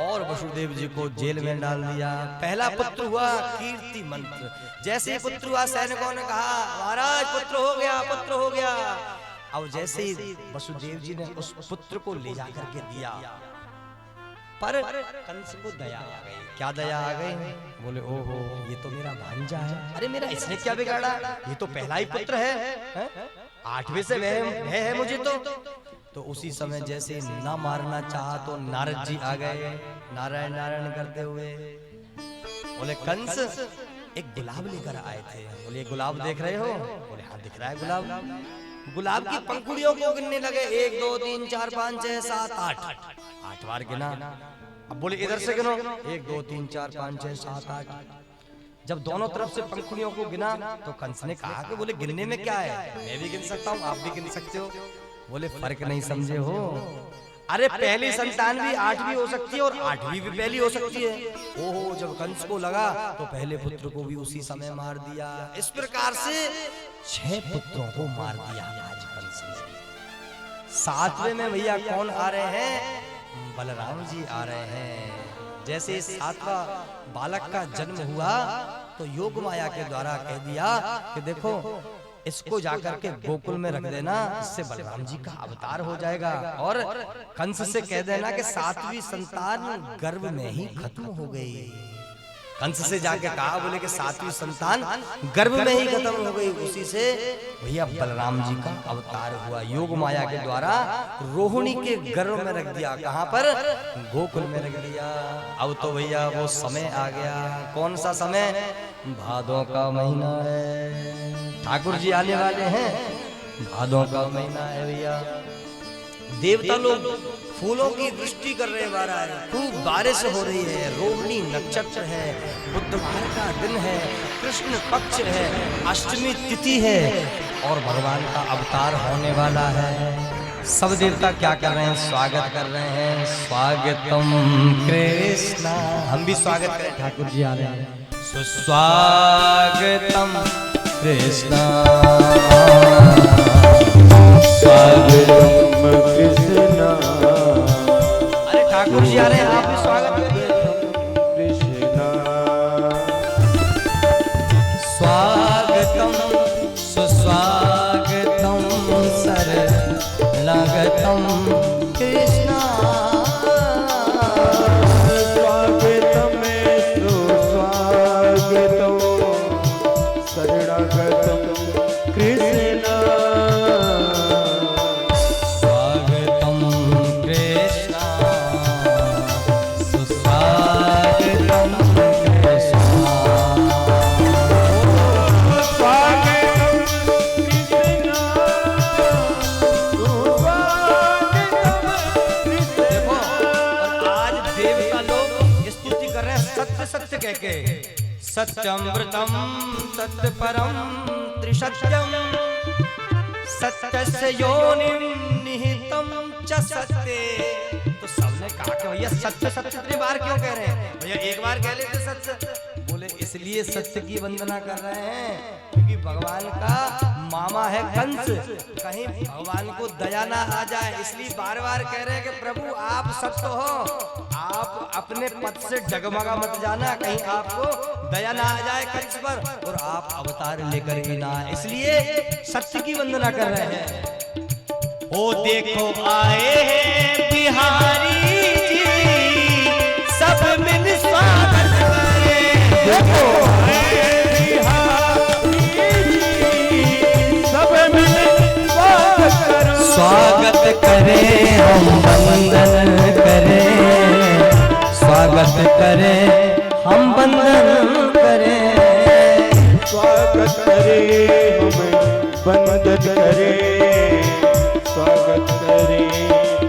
और वसुदेव जी को जेल में डाल दिया। पहला पुत्र हुआ कीर्ति मंत्र। जैसे ही पुत्र हुआ सैनिकों ने कहा महाराज पुत्र हो गया, पुत्र हो गया। अब जैसे ही वसुदेव जी ने उस पुत्र को ले जाकर के दिया, पर कंस को दया आ गई। क्या दया आ गई? बोले ओहो ये तो मेरा भांजा है। अरे मेरा इसने क्या बिगाड़ा, ये तो पहला ही पुत्र है, 8वें से वह है मुझे तो तो उसी समय जैसे ना मारना चाहा तो नारद जी आ गए नारायण नारायण करते हुए। बोले कंस एक गुलाब लेकर आए थे। बोले गुलाब देख रहे हो? बोले हाँ दिख रहा है गुलाब। गुलाब की पंखुड़ियों को गिनने लगे 1 2 3 4 5 6 7 8 बार गिना। अब बोले इधर से गिनो 1 2 3 4 5 6 7 8। जब दोनों तरफ से पंखुड़ियों को गिना तो कंस ने कहा कि बोले गिनने में क्या है, मैं भी गिन सकता हूँ आप भी गिन सकते हो। बोले फर्क नहीं समझे हो, अरे पहली संतान भी 8 भी हो सकती है और 8वीं भी पहली हो सकती है। ओहो जब कंस को लगा तो पहले पुत्र को भी उसी समय मार दिया। इस प्रकार से 6 पुत्रों को मार दिया आज कंस ने। 7वें में भैया कौन आ रहे हैं? बलराम जी आ रहे हैं। जैसे 7वां बालक का जन्म हुआ तो योग माया के द्वारा कह दिया कि देखो इसको जाकर के गोकुल में रख देना, इससे बलराम जी का अवतार हो जाएगा। और कंस से कह देना कि 7वीं संतान गर्भ में ही खत्म हो गई। कंस से जाके कहा बोले कि 7वीं संतान गर्भ में ही खत्म हो गई। उसी से भैया बलराम जी का अवतार हुआ, योग माया के द्वारा रोहिणी के गर्भ में रख दिया। कहाँ पर? गोकुल में रख दिया। अब तो भैया वो समय आ गया। कौन सा समय? भादों का महीना है, ठाकुर जी आने वाले हैं। भादों का महीना है भैया, देवता लोग फूलों की वृष्टि कर रहे महाराज, खूब बारिश हो रही है। रोहिणी नक्षत्र है, बुधवार का दिन है, कृष्ण पक्ष है, अष्टमी तिथि है और भगवान का अवतार होने वाला है। सब देवता क्या कर रहे हैं? स्वागत कर रहे हैं। स्वागतम कृष्णा, हम भी स्वागत करें, ठाकुर जी आ रहे हैं। सुस्वागतम कृष्णा, स्वागतम कृष्णा। अरे ठाकुर जी आ रहे हैं, आप भी स्वागत करिए। कृष्णा स्वागतम सुस्वागतम सरलागतम कृष्णा, स्वागतम सुस्वागतम शरणागतम कृष्णा। स्वागतम कृष्णा सुस्वागतम कृष्णा। देखो और आज देवता लोग स्तुति कर रहे हैं सत्य सत्य कह के। सत्यमृतम सत्य परम त्रिसत्यम, सत्यस्य योनिं निहितम च सत्ये। तो सबने कहा कि भैया सत्य सत्य इतनी बार क्यों कह रहे हैं? भैया एक बार कह लेते सत्य। बोले इसलिए सत्य की वंदना कर रहे हैं क्योंकि भगवान का मामा है कंस, कहीं भगवान को दया ना आ जाए, इसलिए बार बार कह रहे हैं कि प्रभु आप सत्य हो, आप अपने पद से डगमगा मत जाना, कहीं आपको दया ना आ जाए कंस पर और आप अवतार लेकर के ना, इसलिए सत्य की वंदना कर रहे हैं। ओ देखो आए हैं बिहारी जी, सब मिल स्वागत करें। देखो स्वागत करें, हम वंदन करें, स्वागत करें, हम वंदन करें। स्वागत करें, हमें वंदन करें, स्वागत करें,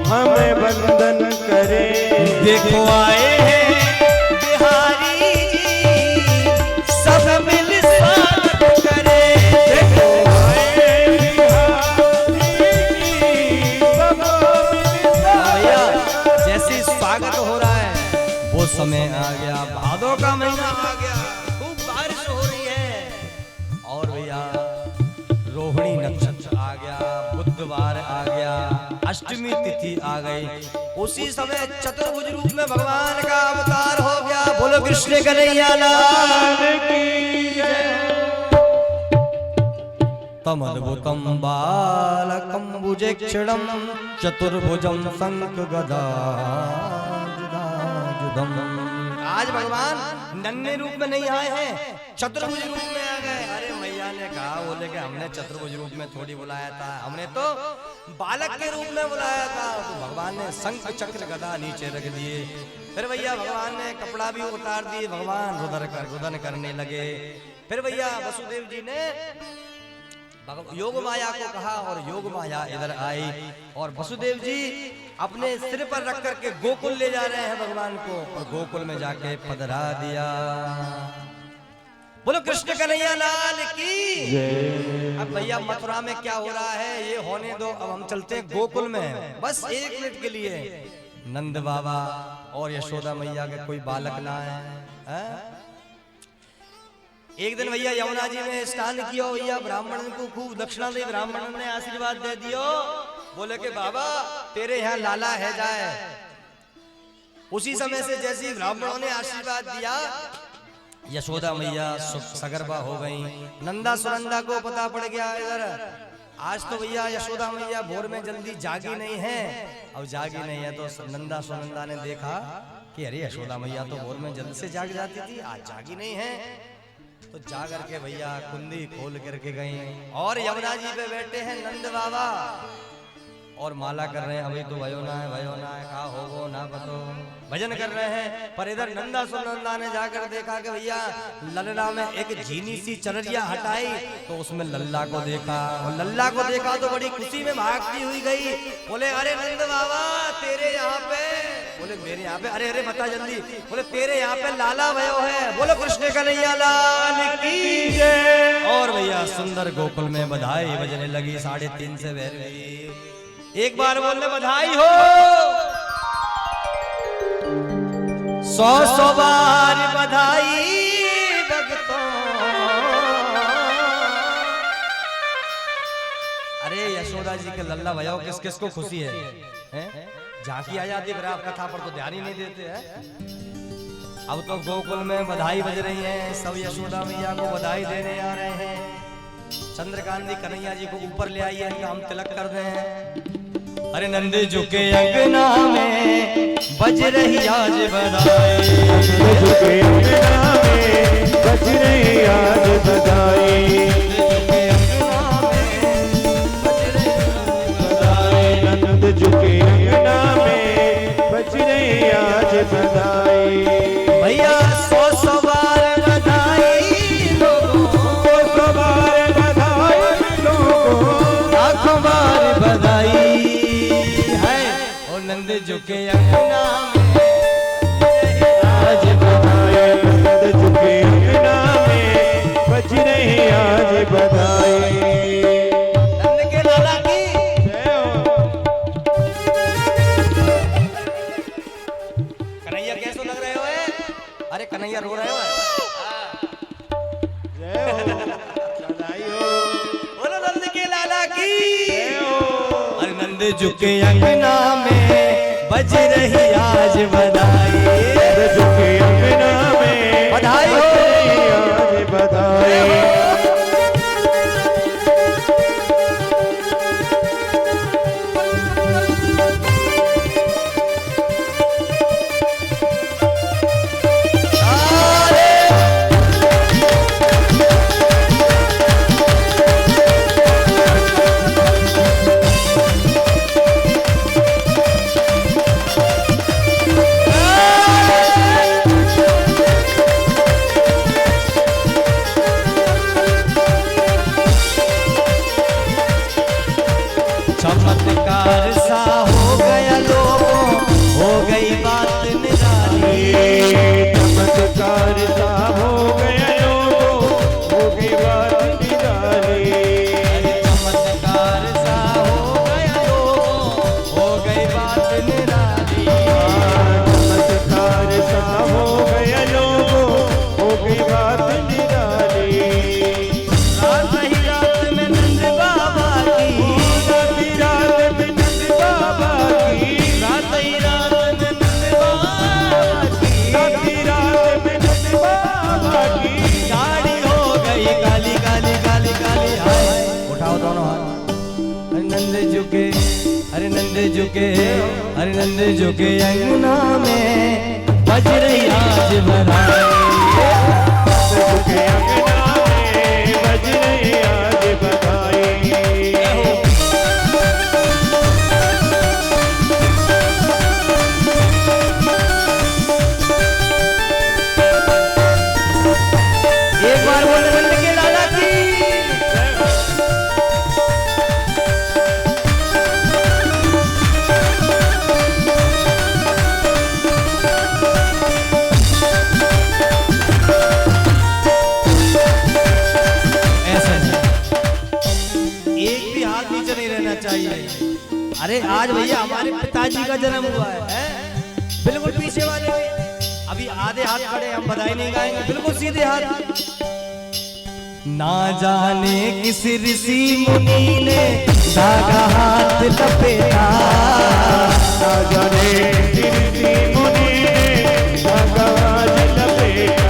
हमें वंदन करें। देखो आए हैं बिहारी जी, सब मिल स्वागत करें। देखो जैसे स्वागत हो रहा है वो समय आ गया, भादों का महीना आ गया, खूब बारिश हो रही है और भैया रोहिणी नक्षत्र आ गया, बुधवार आ गया, अष्टमी तिथि आ गई। उसी समय चतुर्भुज रूप में भगवान का अवतार हो गया। बोलो कृष्ण कन्हैया लाल की जय। तमद्भुतं बालकं भुजक्षणं चतुर्भुजं शंख गदायुधं। आज भगवान नन्हे रूप में नहीं आए हैं, चतुर्भुज रूप में आ गए। अरे मैया ने कहा बोले कि हमने चतुर्भुज रूप में थोड़ी बुलाया था, हमने तो बालक के रूप में बुलाया था, तो भगवान ने शंख चक्र गदा नीचे रख दिए। फिर भैया भगवान ने कपड़ा भी उतार दिए, भगवान रुदन करने लगे। फिर भैया वसुदेव जी ने योग माया को कहा और योग माया इधर आई और वसुदेव जी अपने सिर पर रख करके गोकुल ले जा रहे हैं भगवान को, और गोकुल में जाके पधरा दिया। बोलो कृष्ण कन्हैया लाल की। अब भैया मथुरा में क्या हो रहा है ये होने दो, अब हम चलते हैं गोकुल में बस 1 मिनट के लिए। नंद बाबा और यशोदा मैया के कोई बालक ना है। एक दिन भैया यमुना जी में स्नान किया भैया, ब्राह्मण को खूब दक्षिणा दी, ब्राह्मण ने आशीर्वाद दे दियो, बोले कि बाबा तेरे यहाँ लाला है जाए। उसी समय से जैसे ब्राह्मणों ने आशीर्वाद दिया, यशोदा मैया सगर्भा हो गई। नंदा सुनंदा को पता पड़ गया इधर आज तो भैया यशोदा मैया भोर में जल्दी जागी नहीं है। अब जागी नहीं है तो नंदा सुनंदा ने देखा कि अरे यशोदा मैया तो भोर में जल्दी से जाग जाती थी, आज जागी नहीं है। तो जा करके भैया कुंडी खोल करके गई और यमुना जी पे बैठे हैं नंद बाबा और माला कर रहे हैं। अभी तो भयो ना है कहा हो ना बतो, भजन कर रहे हैं। पर इधर नंदा सुनंदा ने जाकर देखा कि भैया लल्ला में एक झीनी सी चररिया हटाई तो उसमें लल्ला को देखा, और लल्ला को देखा तो बड़ी खुशी में भागती हुई गई। बोले अरे नंद बाबा तेरे यहाँ पे, बोले मेरे यहाँ पे, अरे बता जल्दी, बोले तेरे यहाँ पे लाला भयो है। बोलो कृष्ण कन्हैया लाल की जय। और भैया सुंदर गोकुल में बधाई बजने लगी 3:30 से भैरवी। एक बार बोलने बधाई हो, 100 बार बधाई भक्तों। अरे यशोदा जी के लल्ला भयो किस किस को खुशी है, झांकी आ जाती है, आप कथा पर तो ध्यान ही नहीं देते हैं। अब तो गोकुल में बधाई बज रही है, सब यशोदा मैया को बधाई देने आ रहे हैं। चंद्रकांत कन्हैया जी को ऊपर ले आइए, हम तिलक कर रहे हैं। अरे नंद झुके अंगना में बज रही आज बधाई, नंद झुके अंगना में बज रही आज बधाई, नंद झुके अंगना में बज रही आज बधाई। भैया 100 बार बधाई लोगों, 100 बार बधाई लोगों, लाखों बार बधाई। नंद झुके अंगना में आज बधाई, नंद झुके अंगना में बज रही आज बधाई। नंद के लाला की जय हो। कन्हैया कैसे लग रहे हो? अरे कन्हैया रो रहे हो? जय हो, बधाई हो। बोलो नंद के लाला की जय हो। अरे नंद झुके अंगना में बज रही आज बधाई, नंद झुके अंगना में बधाई हो, बज रही आज बधाई। चमत्कार सा हो गया लोगों, हो गई बात निराली। चमत्कार सा हो गया लोगों, हो गई बात निराली। चमत्कार सा हो गया लोगों, हो गई बात निराली। चमत्कार सा हो गया लोगों, हो गई बात निराली। रात ही रात में नंद बाबा की, रात में नंद बाबा की, रात ही रात में नंद बाबा की, रात में नंद बाबा की गाड़ी हो गई काली काली काली काली। हाय उठाओ दोनों हाथ। अरे नंद झुके, अरे नंद झुके, अरे नंद झुके अंगना में बज रही आज बधाई। झुके अंगना में बज रही आज बधाई। चाहिए। अरे आज भैया हमारे पिताजी का जन्म हुआ है? बिल्कुल पीछे वाले अभी आधे हाथ खड़े, हम बधाई नहीं गाएंगे, बिल्कुल सीधे हाथ। ना जाने किस ऋषि मुनि ने धागा हाथ लपेटा, ना जाने किस ऋषि मुनि ने धागा हाथ लपेटा।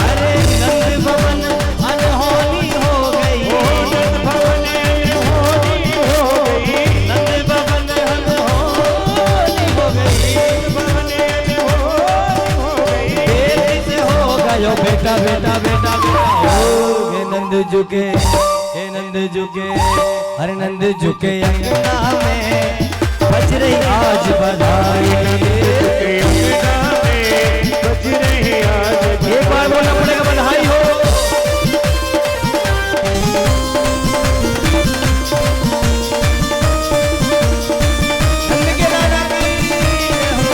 अरे नंद भवन अनहोनी हो गई, नंद भवन अनहोनी हो गई, नंद भवन अनहोनी हो गई, नंद भवन अनहोनी हो गई। बेटी से हो गयो बेटा बेटा बेटा बेटा। हे नंद झुके, हे नंद झुके, हर नंद झुके अंगना में बज रही आज बधाई। अंगना में बज रही आज। एक बार बोलना पड़ेगा बधाई हो। नंद के लाला की हो।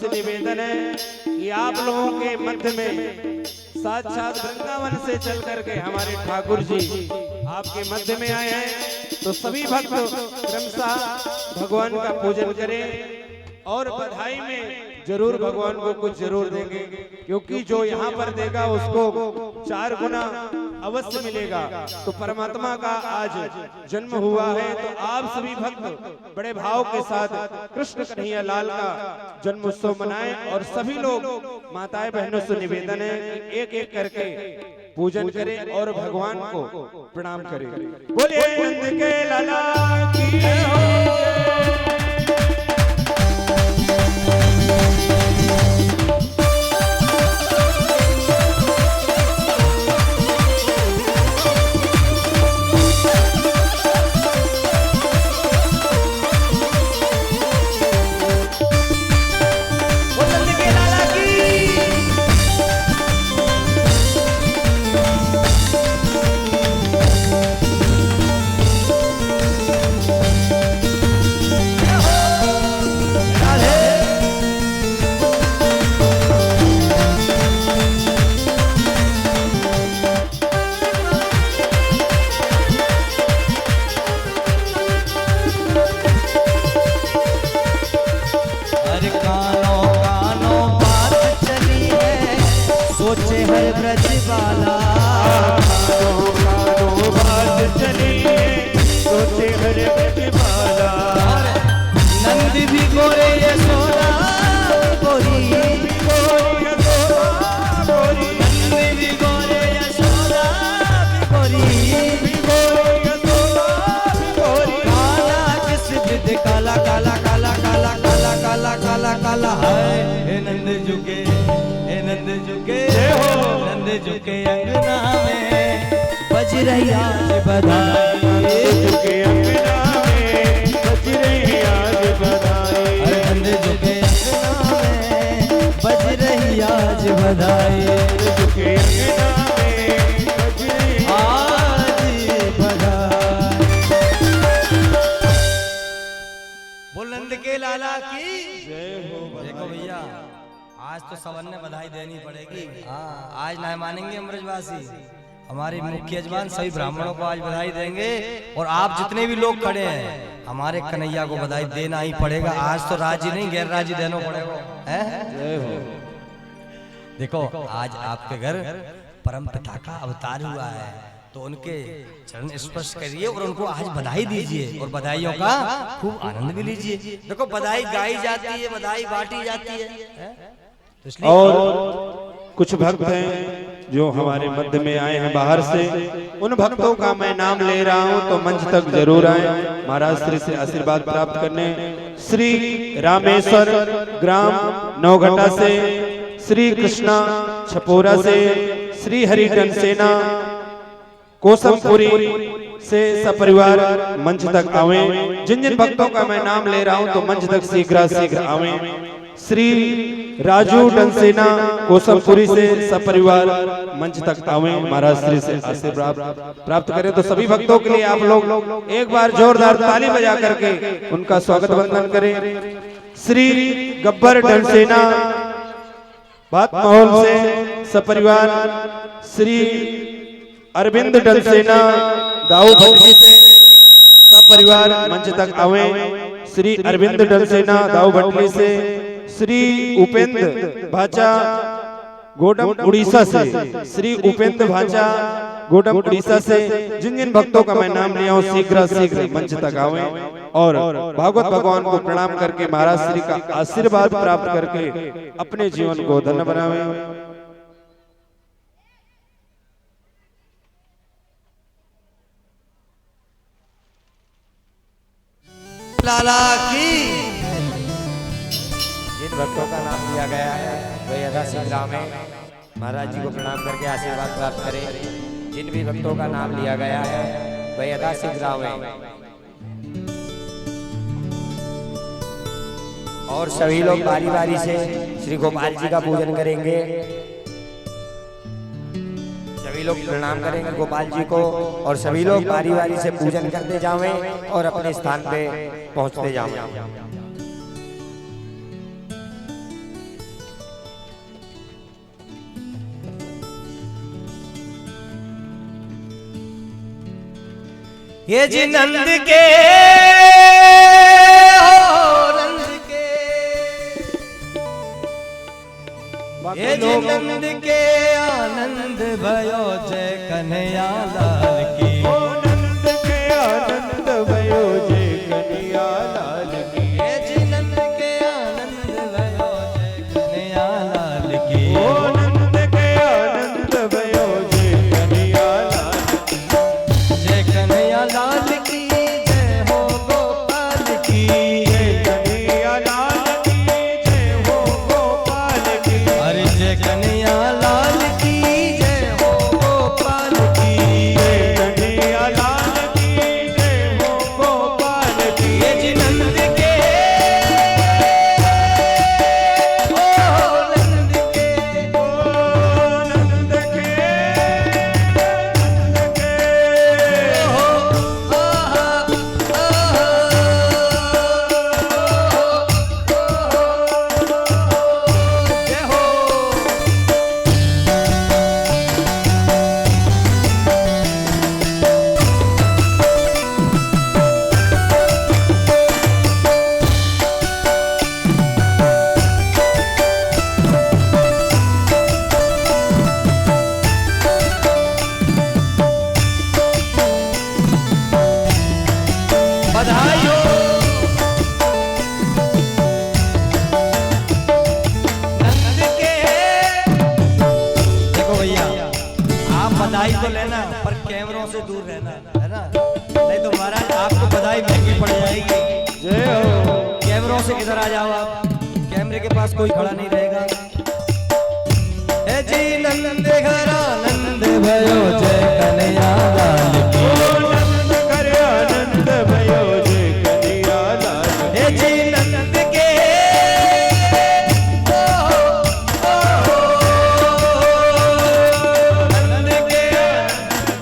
निवेदन है कि आप लोगों के मध्य में साक्षात वृंदावन से चल करके हमारे ठाकुर जी आपके मध्य में आए हैं, तो सभी भक्त क्रमशः भगवान का पूजन करें और बधाई में जरूर भगवान को कुछ जरूर देंगे, क्योंकि जो यहाँ पर देगा उसको 4 गुना अवश्य मिलेगा। तो परमात्मा का आज जन्म हुआ है, तो आप सभी भक्त बड़े भाव के साथ कृष्ण कन्हैया लाल का जन्म उत्सव मनाएं और सभी लोग माताएं बहनों से निवेदन है कि एक एक करके पूजन करें और भगवान को प्रणाम करें। बोलिए नंद के लाला की जय हो। सोचे हर ब्रज वाला, बात चली सोचे हर ब्रज वाला। नंद भी गोरे यशोदा गोरी, गोरी गोरी, नंद भी गोरे यशोदा गोरी, गोरी काला किस विध काला काला काला काला काला काला काला काला है। हे नंद झुके, हे नंद झुके, नंद झुके अंगना में बज रही आज बधाई। झुके अंगना में बज रही आज बधाई। नंद झुके अंगना में बज रही आज बधाई। झुके अंगना में बज रही आज बधाई। बोल नंद के लाला की जय हो। देखो भैया, आज तो सबन ने बधाई देनी पड़ेगी। हाँ, आज ना मानेंगे अमृतवासी, हमारे मुख्य यजमान सभी ब्राह्मणों को आज बधाई देंगे। और आप जितने भी लोग खड़े हैं, हमारे कन्हैया को बधाई देना ही पड़ेगा। आज तो राजी नहीं, गैर राजी देना पड़ेगा। जय हो। देखो, आज आपके घर परम पिता का अवतार हुआ है, तो उनके चरण स्पर्श करिए और उनको आज बधाई दीजिए और बधाइयों का खूब आनंद भी लीजिए। देखो, बधाई गाई जाती है, बधाई बांटी जाती है, तो इसलिए और कुछ भक्त हैं जो हमारे मध्य में आए हैं बाहर से, उन भक्तों का मैं नाम ले रहा हूं, तो मंच तक जरूर आए महाराज श्री से आशीर्वाद प्राप्त करने। श्री रामेश्वर ग्राम नौघटा से, श्री कृष्णा छपोरा से, श्री हरिटन सेना कोसमपुरी से सपरिवार मंच तक आवे। जिन जिन भक्तों का मैं नाम ले रहा हूं तो मंच तक शीघ्र आवे। श्री राजू डनसेना कोसमपुरी से सपरिवार मंच तक आवे, महाराज श्री से आशीर्वाद प्राप्त करें। तो सभी भक्तों के लिए आप लोग एक बार जोरदार ताली बजा करके उनका स्वागत वंदन करें। श्री गब्बर डनसेना बात माहौल से सपरिवार, श्री अरविंद डनसेना दाऊ भटली से सपरिवार मंच तक आवे। श्री अरविंद डनसेना दाऊ भटली से, श्री उपेंद्र भाचा गोडम उड़ीसा से, श्री उपेंद्र भाचा गोडम उड़ीसा से। जिन जिन भक्तों का मैं नाम लिया हूं शीघ्र मंच तक आवे और भागवत भगवान को प्रणाम करके महाराज श्री का आशीर्वाद प्राप्त करके अपने जीवन को धन्य बनावे। लाला की जिन भक्तों का नाम लिया गया है वे यथा शीघ्र में महाराज जी को प्रणाम करके आशीर्वाद प्राप्त करें। जिन भी भक्तों का नाम लिया गया है वे यथा शीघ्र में, और सभी लोग बारी बारी से श्री गोपाल जी का पूजन करेंगे। सभी लोग प्रणाम करेंगे गोपाल जी को और सभी लोग बारी बारी से पूजन करते जावें और अपने स्थान पे पहुंचते जावें। ये जी नंद के हो नंद के, ये जी नंद के आनंद भयो जय कन्हैया लाल की। ओ नंद के आनंद भयो जय कन्हैया लाल की। ये जी नंद के आनंद भयो जय कन्हैया लाल की। ओ नंद के आनंद भयो जय कन्हैया लाल की। जय कन्हैया लाल की जय हो गोपाल की। जय कन्हैया लाल की जय हो गोपाल की। अरे जय कन्हैया लाल की जय हो गोपाल की। जय कन्हैया लाल की जय हो गोपाल की। ये जी नंद के ओ नंद के, ओ नंद के हो आहा जय हो। बधाई हो नंद के। देखो भैया, आप बधाई तो लेना पर कैमरों से दूर रहना, है ना? नहीं तो महाराज आपको बधाई महंगी पड़ जाएगी। जय हो। कैमरों से किधर आ जाओ आप, कैमरे के पास कोई खड़ा नहीं रहेगा। ए जी नंद घर आनंद भयो जय कन्हैया लाल की। ओ नंद कर आनंद भयो जय कन्हैया लाल की। ए जी नंद के नंद के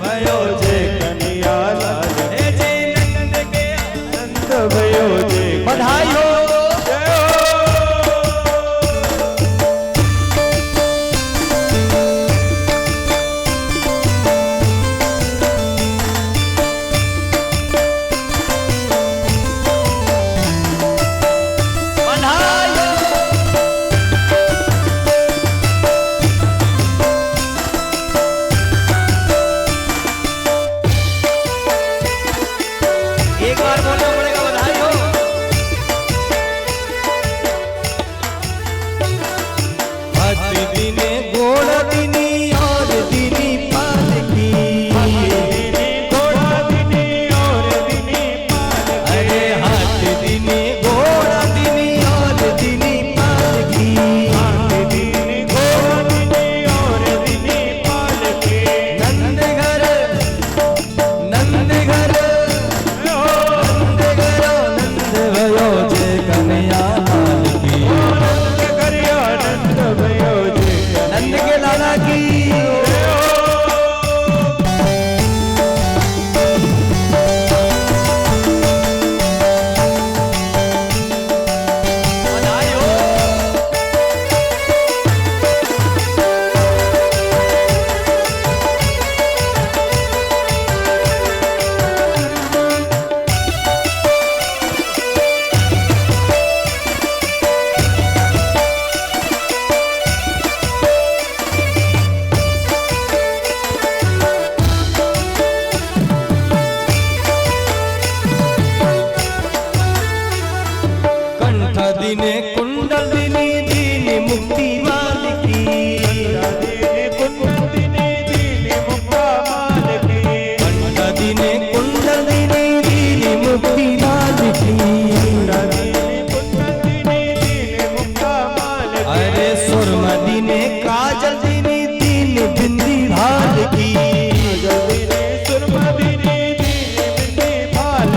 भयो जय कन्हैया लाल की। ए जी नंद के आनंद भयो जय बधाई हो। जय हो। दिने कुंडलिनी दीन मुक्ति मालिकी कुंडलिनी दीन मुक्ता मालिकी दिने कुंडलिनी दीन मुक्ति मालिकी कुंडलिनी दीन मुक्ता मालिकी अरे सुरमा दिने काजल दिने दीन बिंदी भाल की दिने सुरमा दिने दीन बिंदी भाल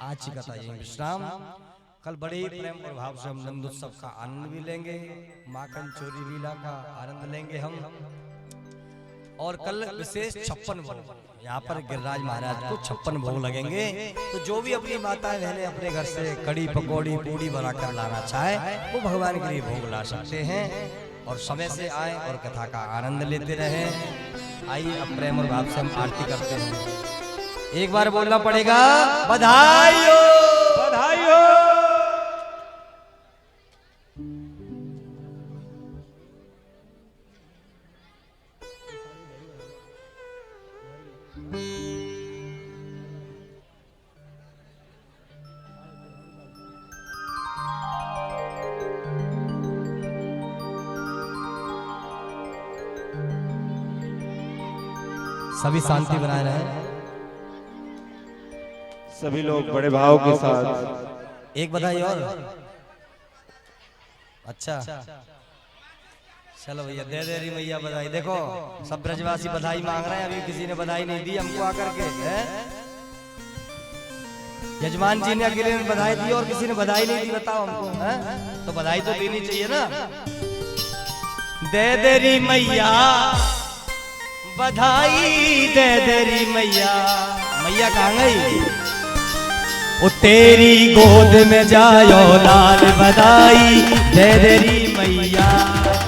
आज की कथा यही विश्राम। कल बड़े ही प्रेम और भाव से हम नंदोत्सव का आनंद भी लेंगे, माखन चोरी लीला का आनंद लेंगे हम। और कल विशेष 56 भोग यहाँ पर गिरिराज महाराज को 56 भोग लगेंगे। तो जो भी अपनी माताएं बहनें अपने घर से कड़ी पकौड़ी पूड़ी बनाकर लाना चाहे वो भगवान के लिए भोग ला सकते हैं। और समय से आए और कथा का आनंद लेते रहे। आइए अब प्रेम और भाव से हम आरती करते हैं। एक बार बोलना पड़ेगा बधाई हो, बधाई हो। सभी शांति बनाए रहे। सभी लोग बड़े भाव के साथ। एक बधाई और। अच्छा चलो भैया दे दे रही मैया बधाई। देखो सब ब्रजवासी बधाई मांग रहे हैं, अभी किसी ने बधाई नहीं दी हमको आकर के है? यजमान जी ने अकेले ने बधाई दी और किसी ने बधाई नहीं दी, बताओ हमको है? तो बधाई तो देनी चाहिए ना। दे दे रही मैया बधाई, दे दे रही मैया। मैया कहाँ गई? वो तेरी गोद में जायो लाल बधाई, दे दे रही मैया।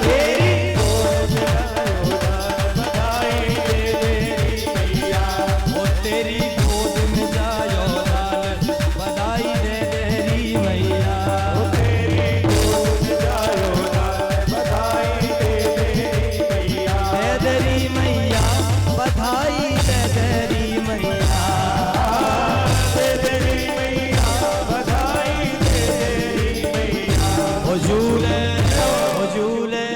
तेरी गोद में जायो लाल बधाई, दे दे रही मैया। वो तेरी गोद में जायो लाल बधाई, दे दे रही मैया। वो तेरी गोद में जायो लाल बधाई, दे दे रही मैया। दे दे रही मैया बधाई, दे दे रही मैया। दे दे रही झूले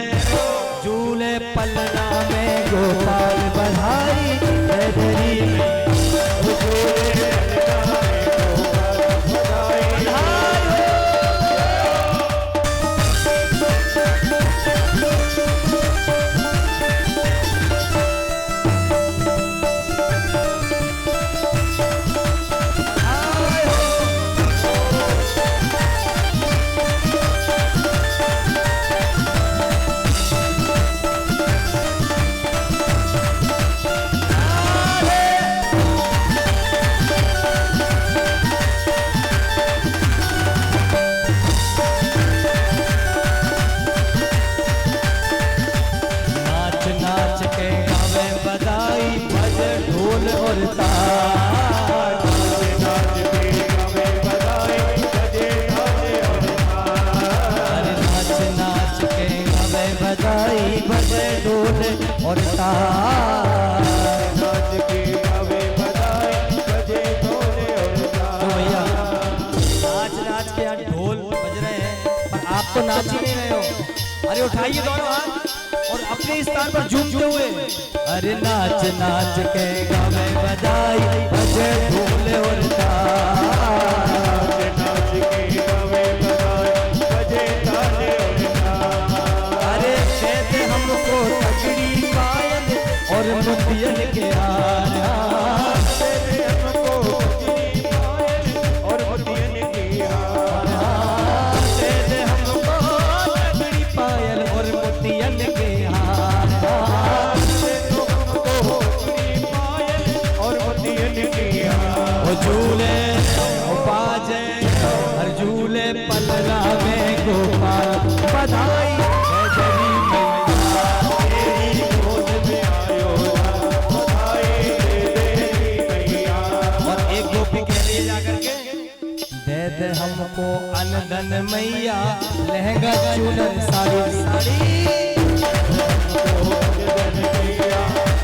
झूले पलना में गोपाल बधाई, दे दे रही मैया। और नाच के गावे बधाई बजे ढोल और तो भैया नाच नाच के यहाँ ढोल बज रहे हैं पर आप तो नाच ही नहीं रहे हो। अरे उठाइए दोनों हाथ और अपने स्थान पर झूमते हुए अरे नाच नाच के गावे बधाई बजे ढोल और नाच के गावे बधाई बजे ताले और अरे कहते हमको तगड़ी पायल और मुतियन के हार, कहते हमको तगड़ी पायल और मुतियन के हार, कहते हमको तगड़ी पायल और मुतियन के हार, कहते हमको तगड़ी पायल और मुतियन के हार। ओ झूले ओ बाजे हर झूले पलना में गोपाल बधाई, दे हमको अनदन मैया लहंगा चूनर साड़ी साड़ी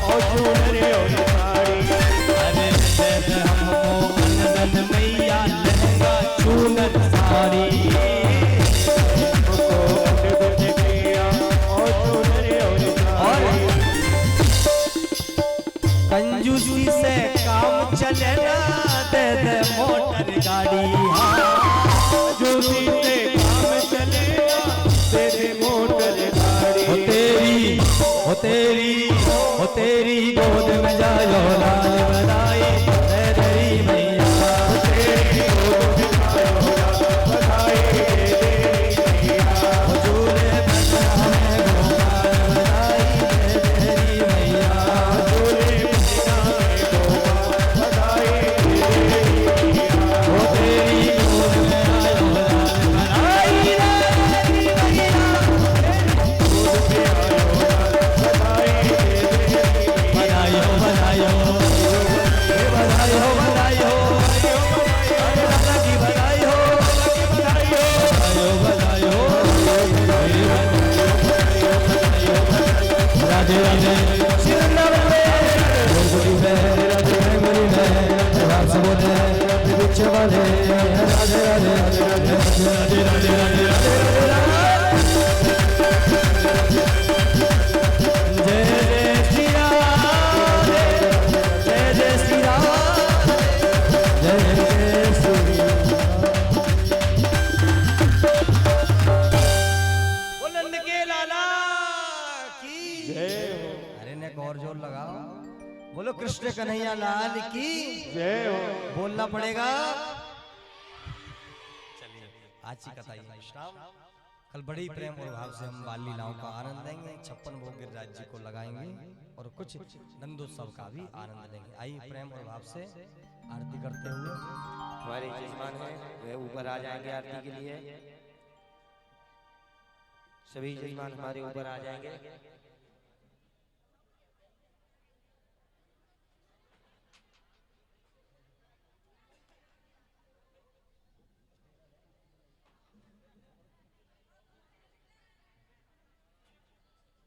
और चूनर और साड़ी। अरे दे हमको अनदन मैया लहंगा चूनर साड़ी और कंजूसी से काम चले ना, दे दे मोटर गाड़ी कंजूसी से काम चलेगा, दे दे मोटर गाड़ी। हो तेरी गोद में जायो लाल बधाई, दे दे रही मैया। तेरी गोद में जायो लाल बधाई, दे दे रही मैया। झूले पलना में गोपाल बधाई, दे दे रही मैया। झूले पलना में गोपाल बधाई, दे दे रही मैया। हो तेरी गोद में जायो लाल बधाई, दे दे रही मैया। गोद में आयो लाल बधाई, दे दे रही मैया। बधाइयो बधाइयो अरे ने और जोर लगाओ, बोलो कृष्ण कन्हैया लाल की जय हो। बोलना पड़ेगा। चलिए आज की कथा ये विश्राम। कल बड़े ही प्रेम और भाव से हम बाल लीलाओं का आनंद लेंगे, 56 भोग गिरिराज जी को लगाएंगे और कुछ नंदोत्सव का भी आनंद लेंगे। आइए प्रेम और भाव से आरती करते हुए। हमारे यजमान हैं वे ऊपर आ जाएंगे आरती के लिए। सभी यजमान हमारे ऊपर आ जाएंगे।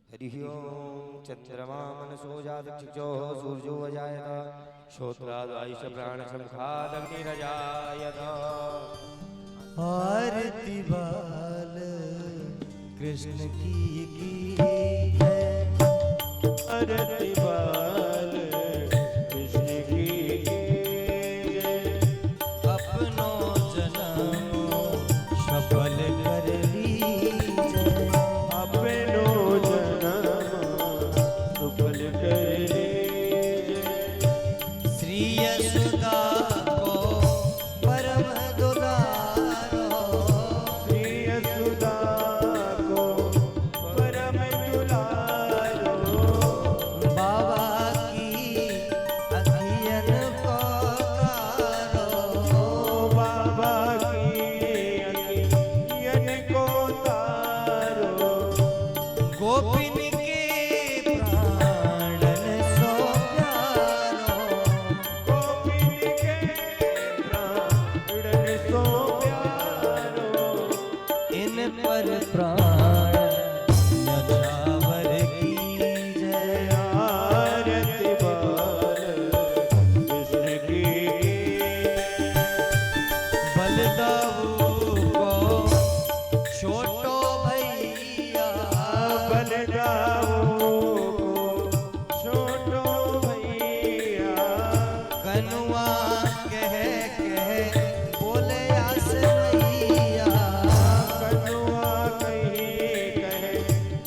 हरि ओम। चंद्रमा मनसो जातक्षो सूर्यो अजायत श्रोत्रादुष प्राणसमुखादग्निरजायत। आरती बाल कृष्ण की है, आरती बाल कृष्ण की जय। अपनो जन्म सफल कर लीजिए, अपनो जन्म सफल कर लीजिए। श्री यशोदा को परम दुलारो, श्री यशोदा को परम दुलारो। बाबा की अखियन को तारो, बाबा की अखियन को तारो। गोपिन के प्राणन सो प्यारो, गोपिन के प्राणन सो प्यारो। इन पर प्राण यजावर की जय। आरती बाल कृष्ण की बलदाऊ को छोटो भैया, बलदाऊ को छोटो भैया। कनुआ कह बोले आस मैया, कनुआ कहे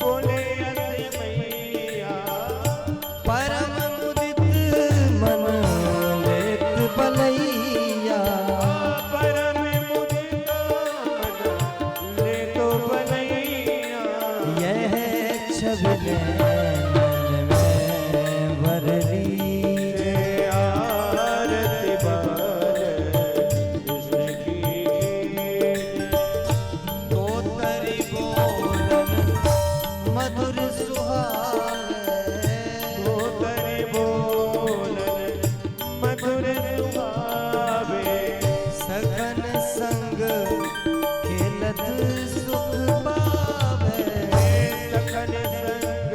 बोले अस मैया। परम मुदित मन लेत बलैया, परम मुदित मन ले तो बनैया। यह छवि नैन में भर लीजिए। जय आरती बाल कृष्ण की तो तरी बोलन मधुर सुहावे, धोतर बोलन मधुर सुहावे। सघन संग खेलत सुख पावे, सखन संग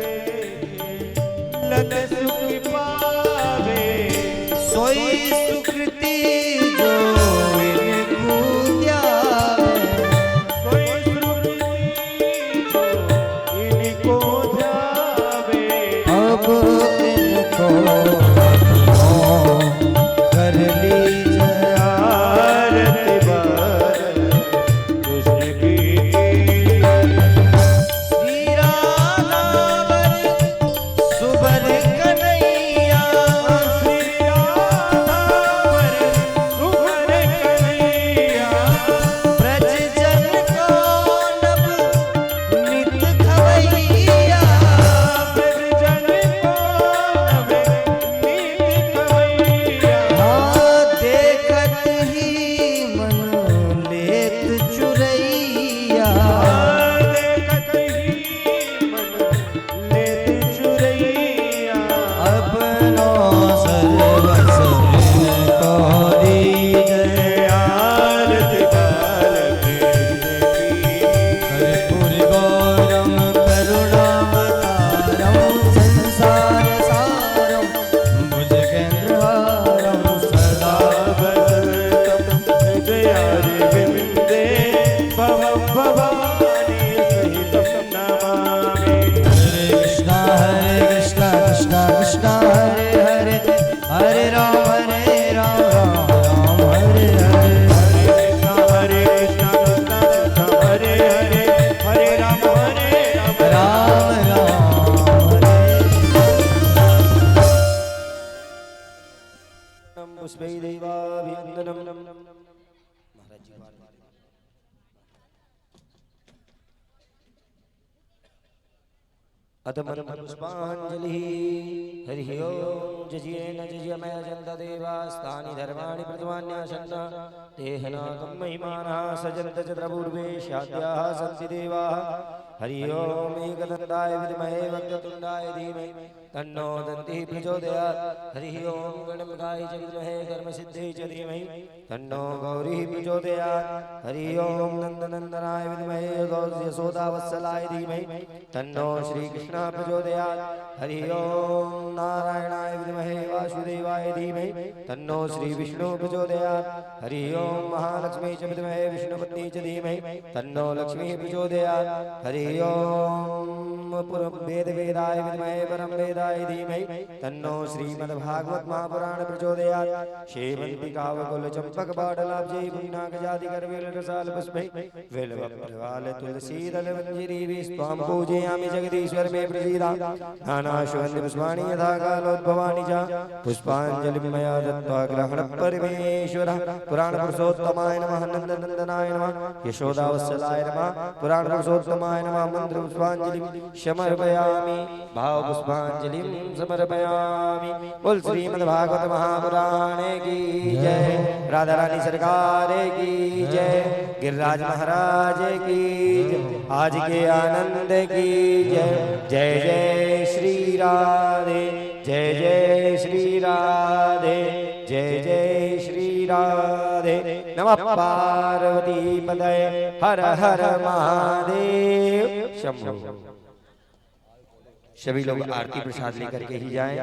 लत सुख पावे। सोई सुकृति जो इनको ध्यावे, कोई सुकृति जो इनको जावे। अब इनको कर लीजिए। आरती बाल कृष्ण की श्री राधावर सुबर कन्हैया, श्री राधावर सुभर कन्हैया। ब्रज जन को नभ नित खवैया, ब्रज जन को नभ अतमन पुष्पांजलि हरि ओम जजियेन जजियमय जन्त देवास्तानि धर्माणि प्रथमान्यासन्न तेहनाकं महिमानः सजन्त च प्रपूर्वेशाद्याः सन्ति देवाः हरि ओम एकदन्ताय विद्महे वक्रतुण्डाय धीमहि तन्नो दन्तिः प्रचोदयात् हरि ओम गणपताय च विद्महे कर्मसिद्धियै च धीमहि तन्नो गौरीः प्रचोदयात् हरि ओम नन्दनन्दनाय विद्महे यशोदावत्सलाय धीमहि तन्नो श्रीकृष्णः प्रचोदयात् हरि ओम नारायणाय विद्महे वासुदेवाय धीमहि तन्नो श्रीविष्णुः प्रचोदयात् हरि ओम महालक्ष्मी च विद्महे विष्णुपत्नी च धीमहि तन्नो लक्ष्मीः प्रचोदयात् हरि ओम वेद वेदाय विद्महे परम वेदाय धीमहि तन्नो श्रीमद्भागवत महापुराण प्रचोदयात् शेवन्ति कावकुल चंपक बाडलाब्जै पुण्णाकजाति करवेल रसाल पुष्पै वेलवप्रवाल तुलसी दल मंजिरी विस्वाम पूजयामि जगदीश्वर मे प्रसीदा नानाश्वन्ति पुष्पाणि यथा कालोद्भवानि च पुष्पाञ्जलिं मया दत्त्वा ग्रहण परमेश्वरः पुराण पुरुषोत्तमाय नमः नन्दनन्दनाय नमः यशोदावत्सलाय नमः पुराण पुरुषोत्तमाय नमः मंत्र पुष्पाञ्जलिं समर्पयामि भाव पुष्पाञ्जलिं समर्पयामि बोल श्रीमद्भागवत महापुराणे की जय राधा रानी सरकार की जय गिरिराज महाराज की जय आज के आनंद की जय जय जय श्री राधे जय जय श्री राधे जय जय श्री राधे नमः पार्वती पतये हर हर महादेव शंभो। सभी लोग आरती प्रसाद लेकर के ही जाएं।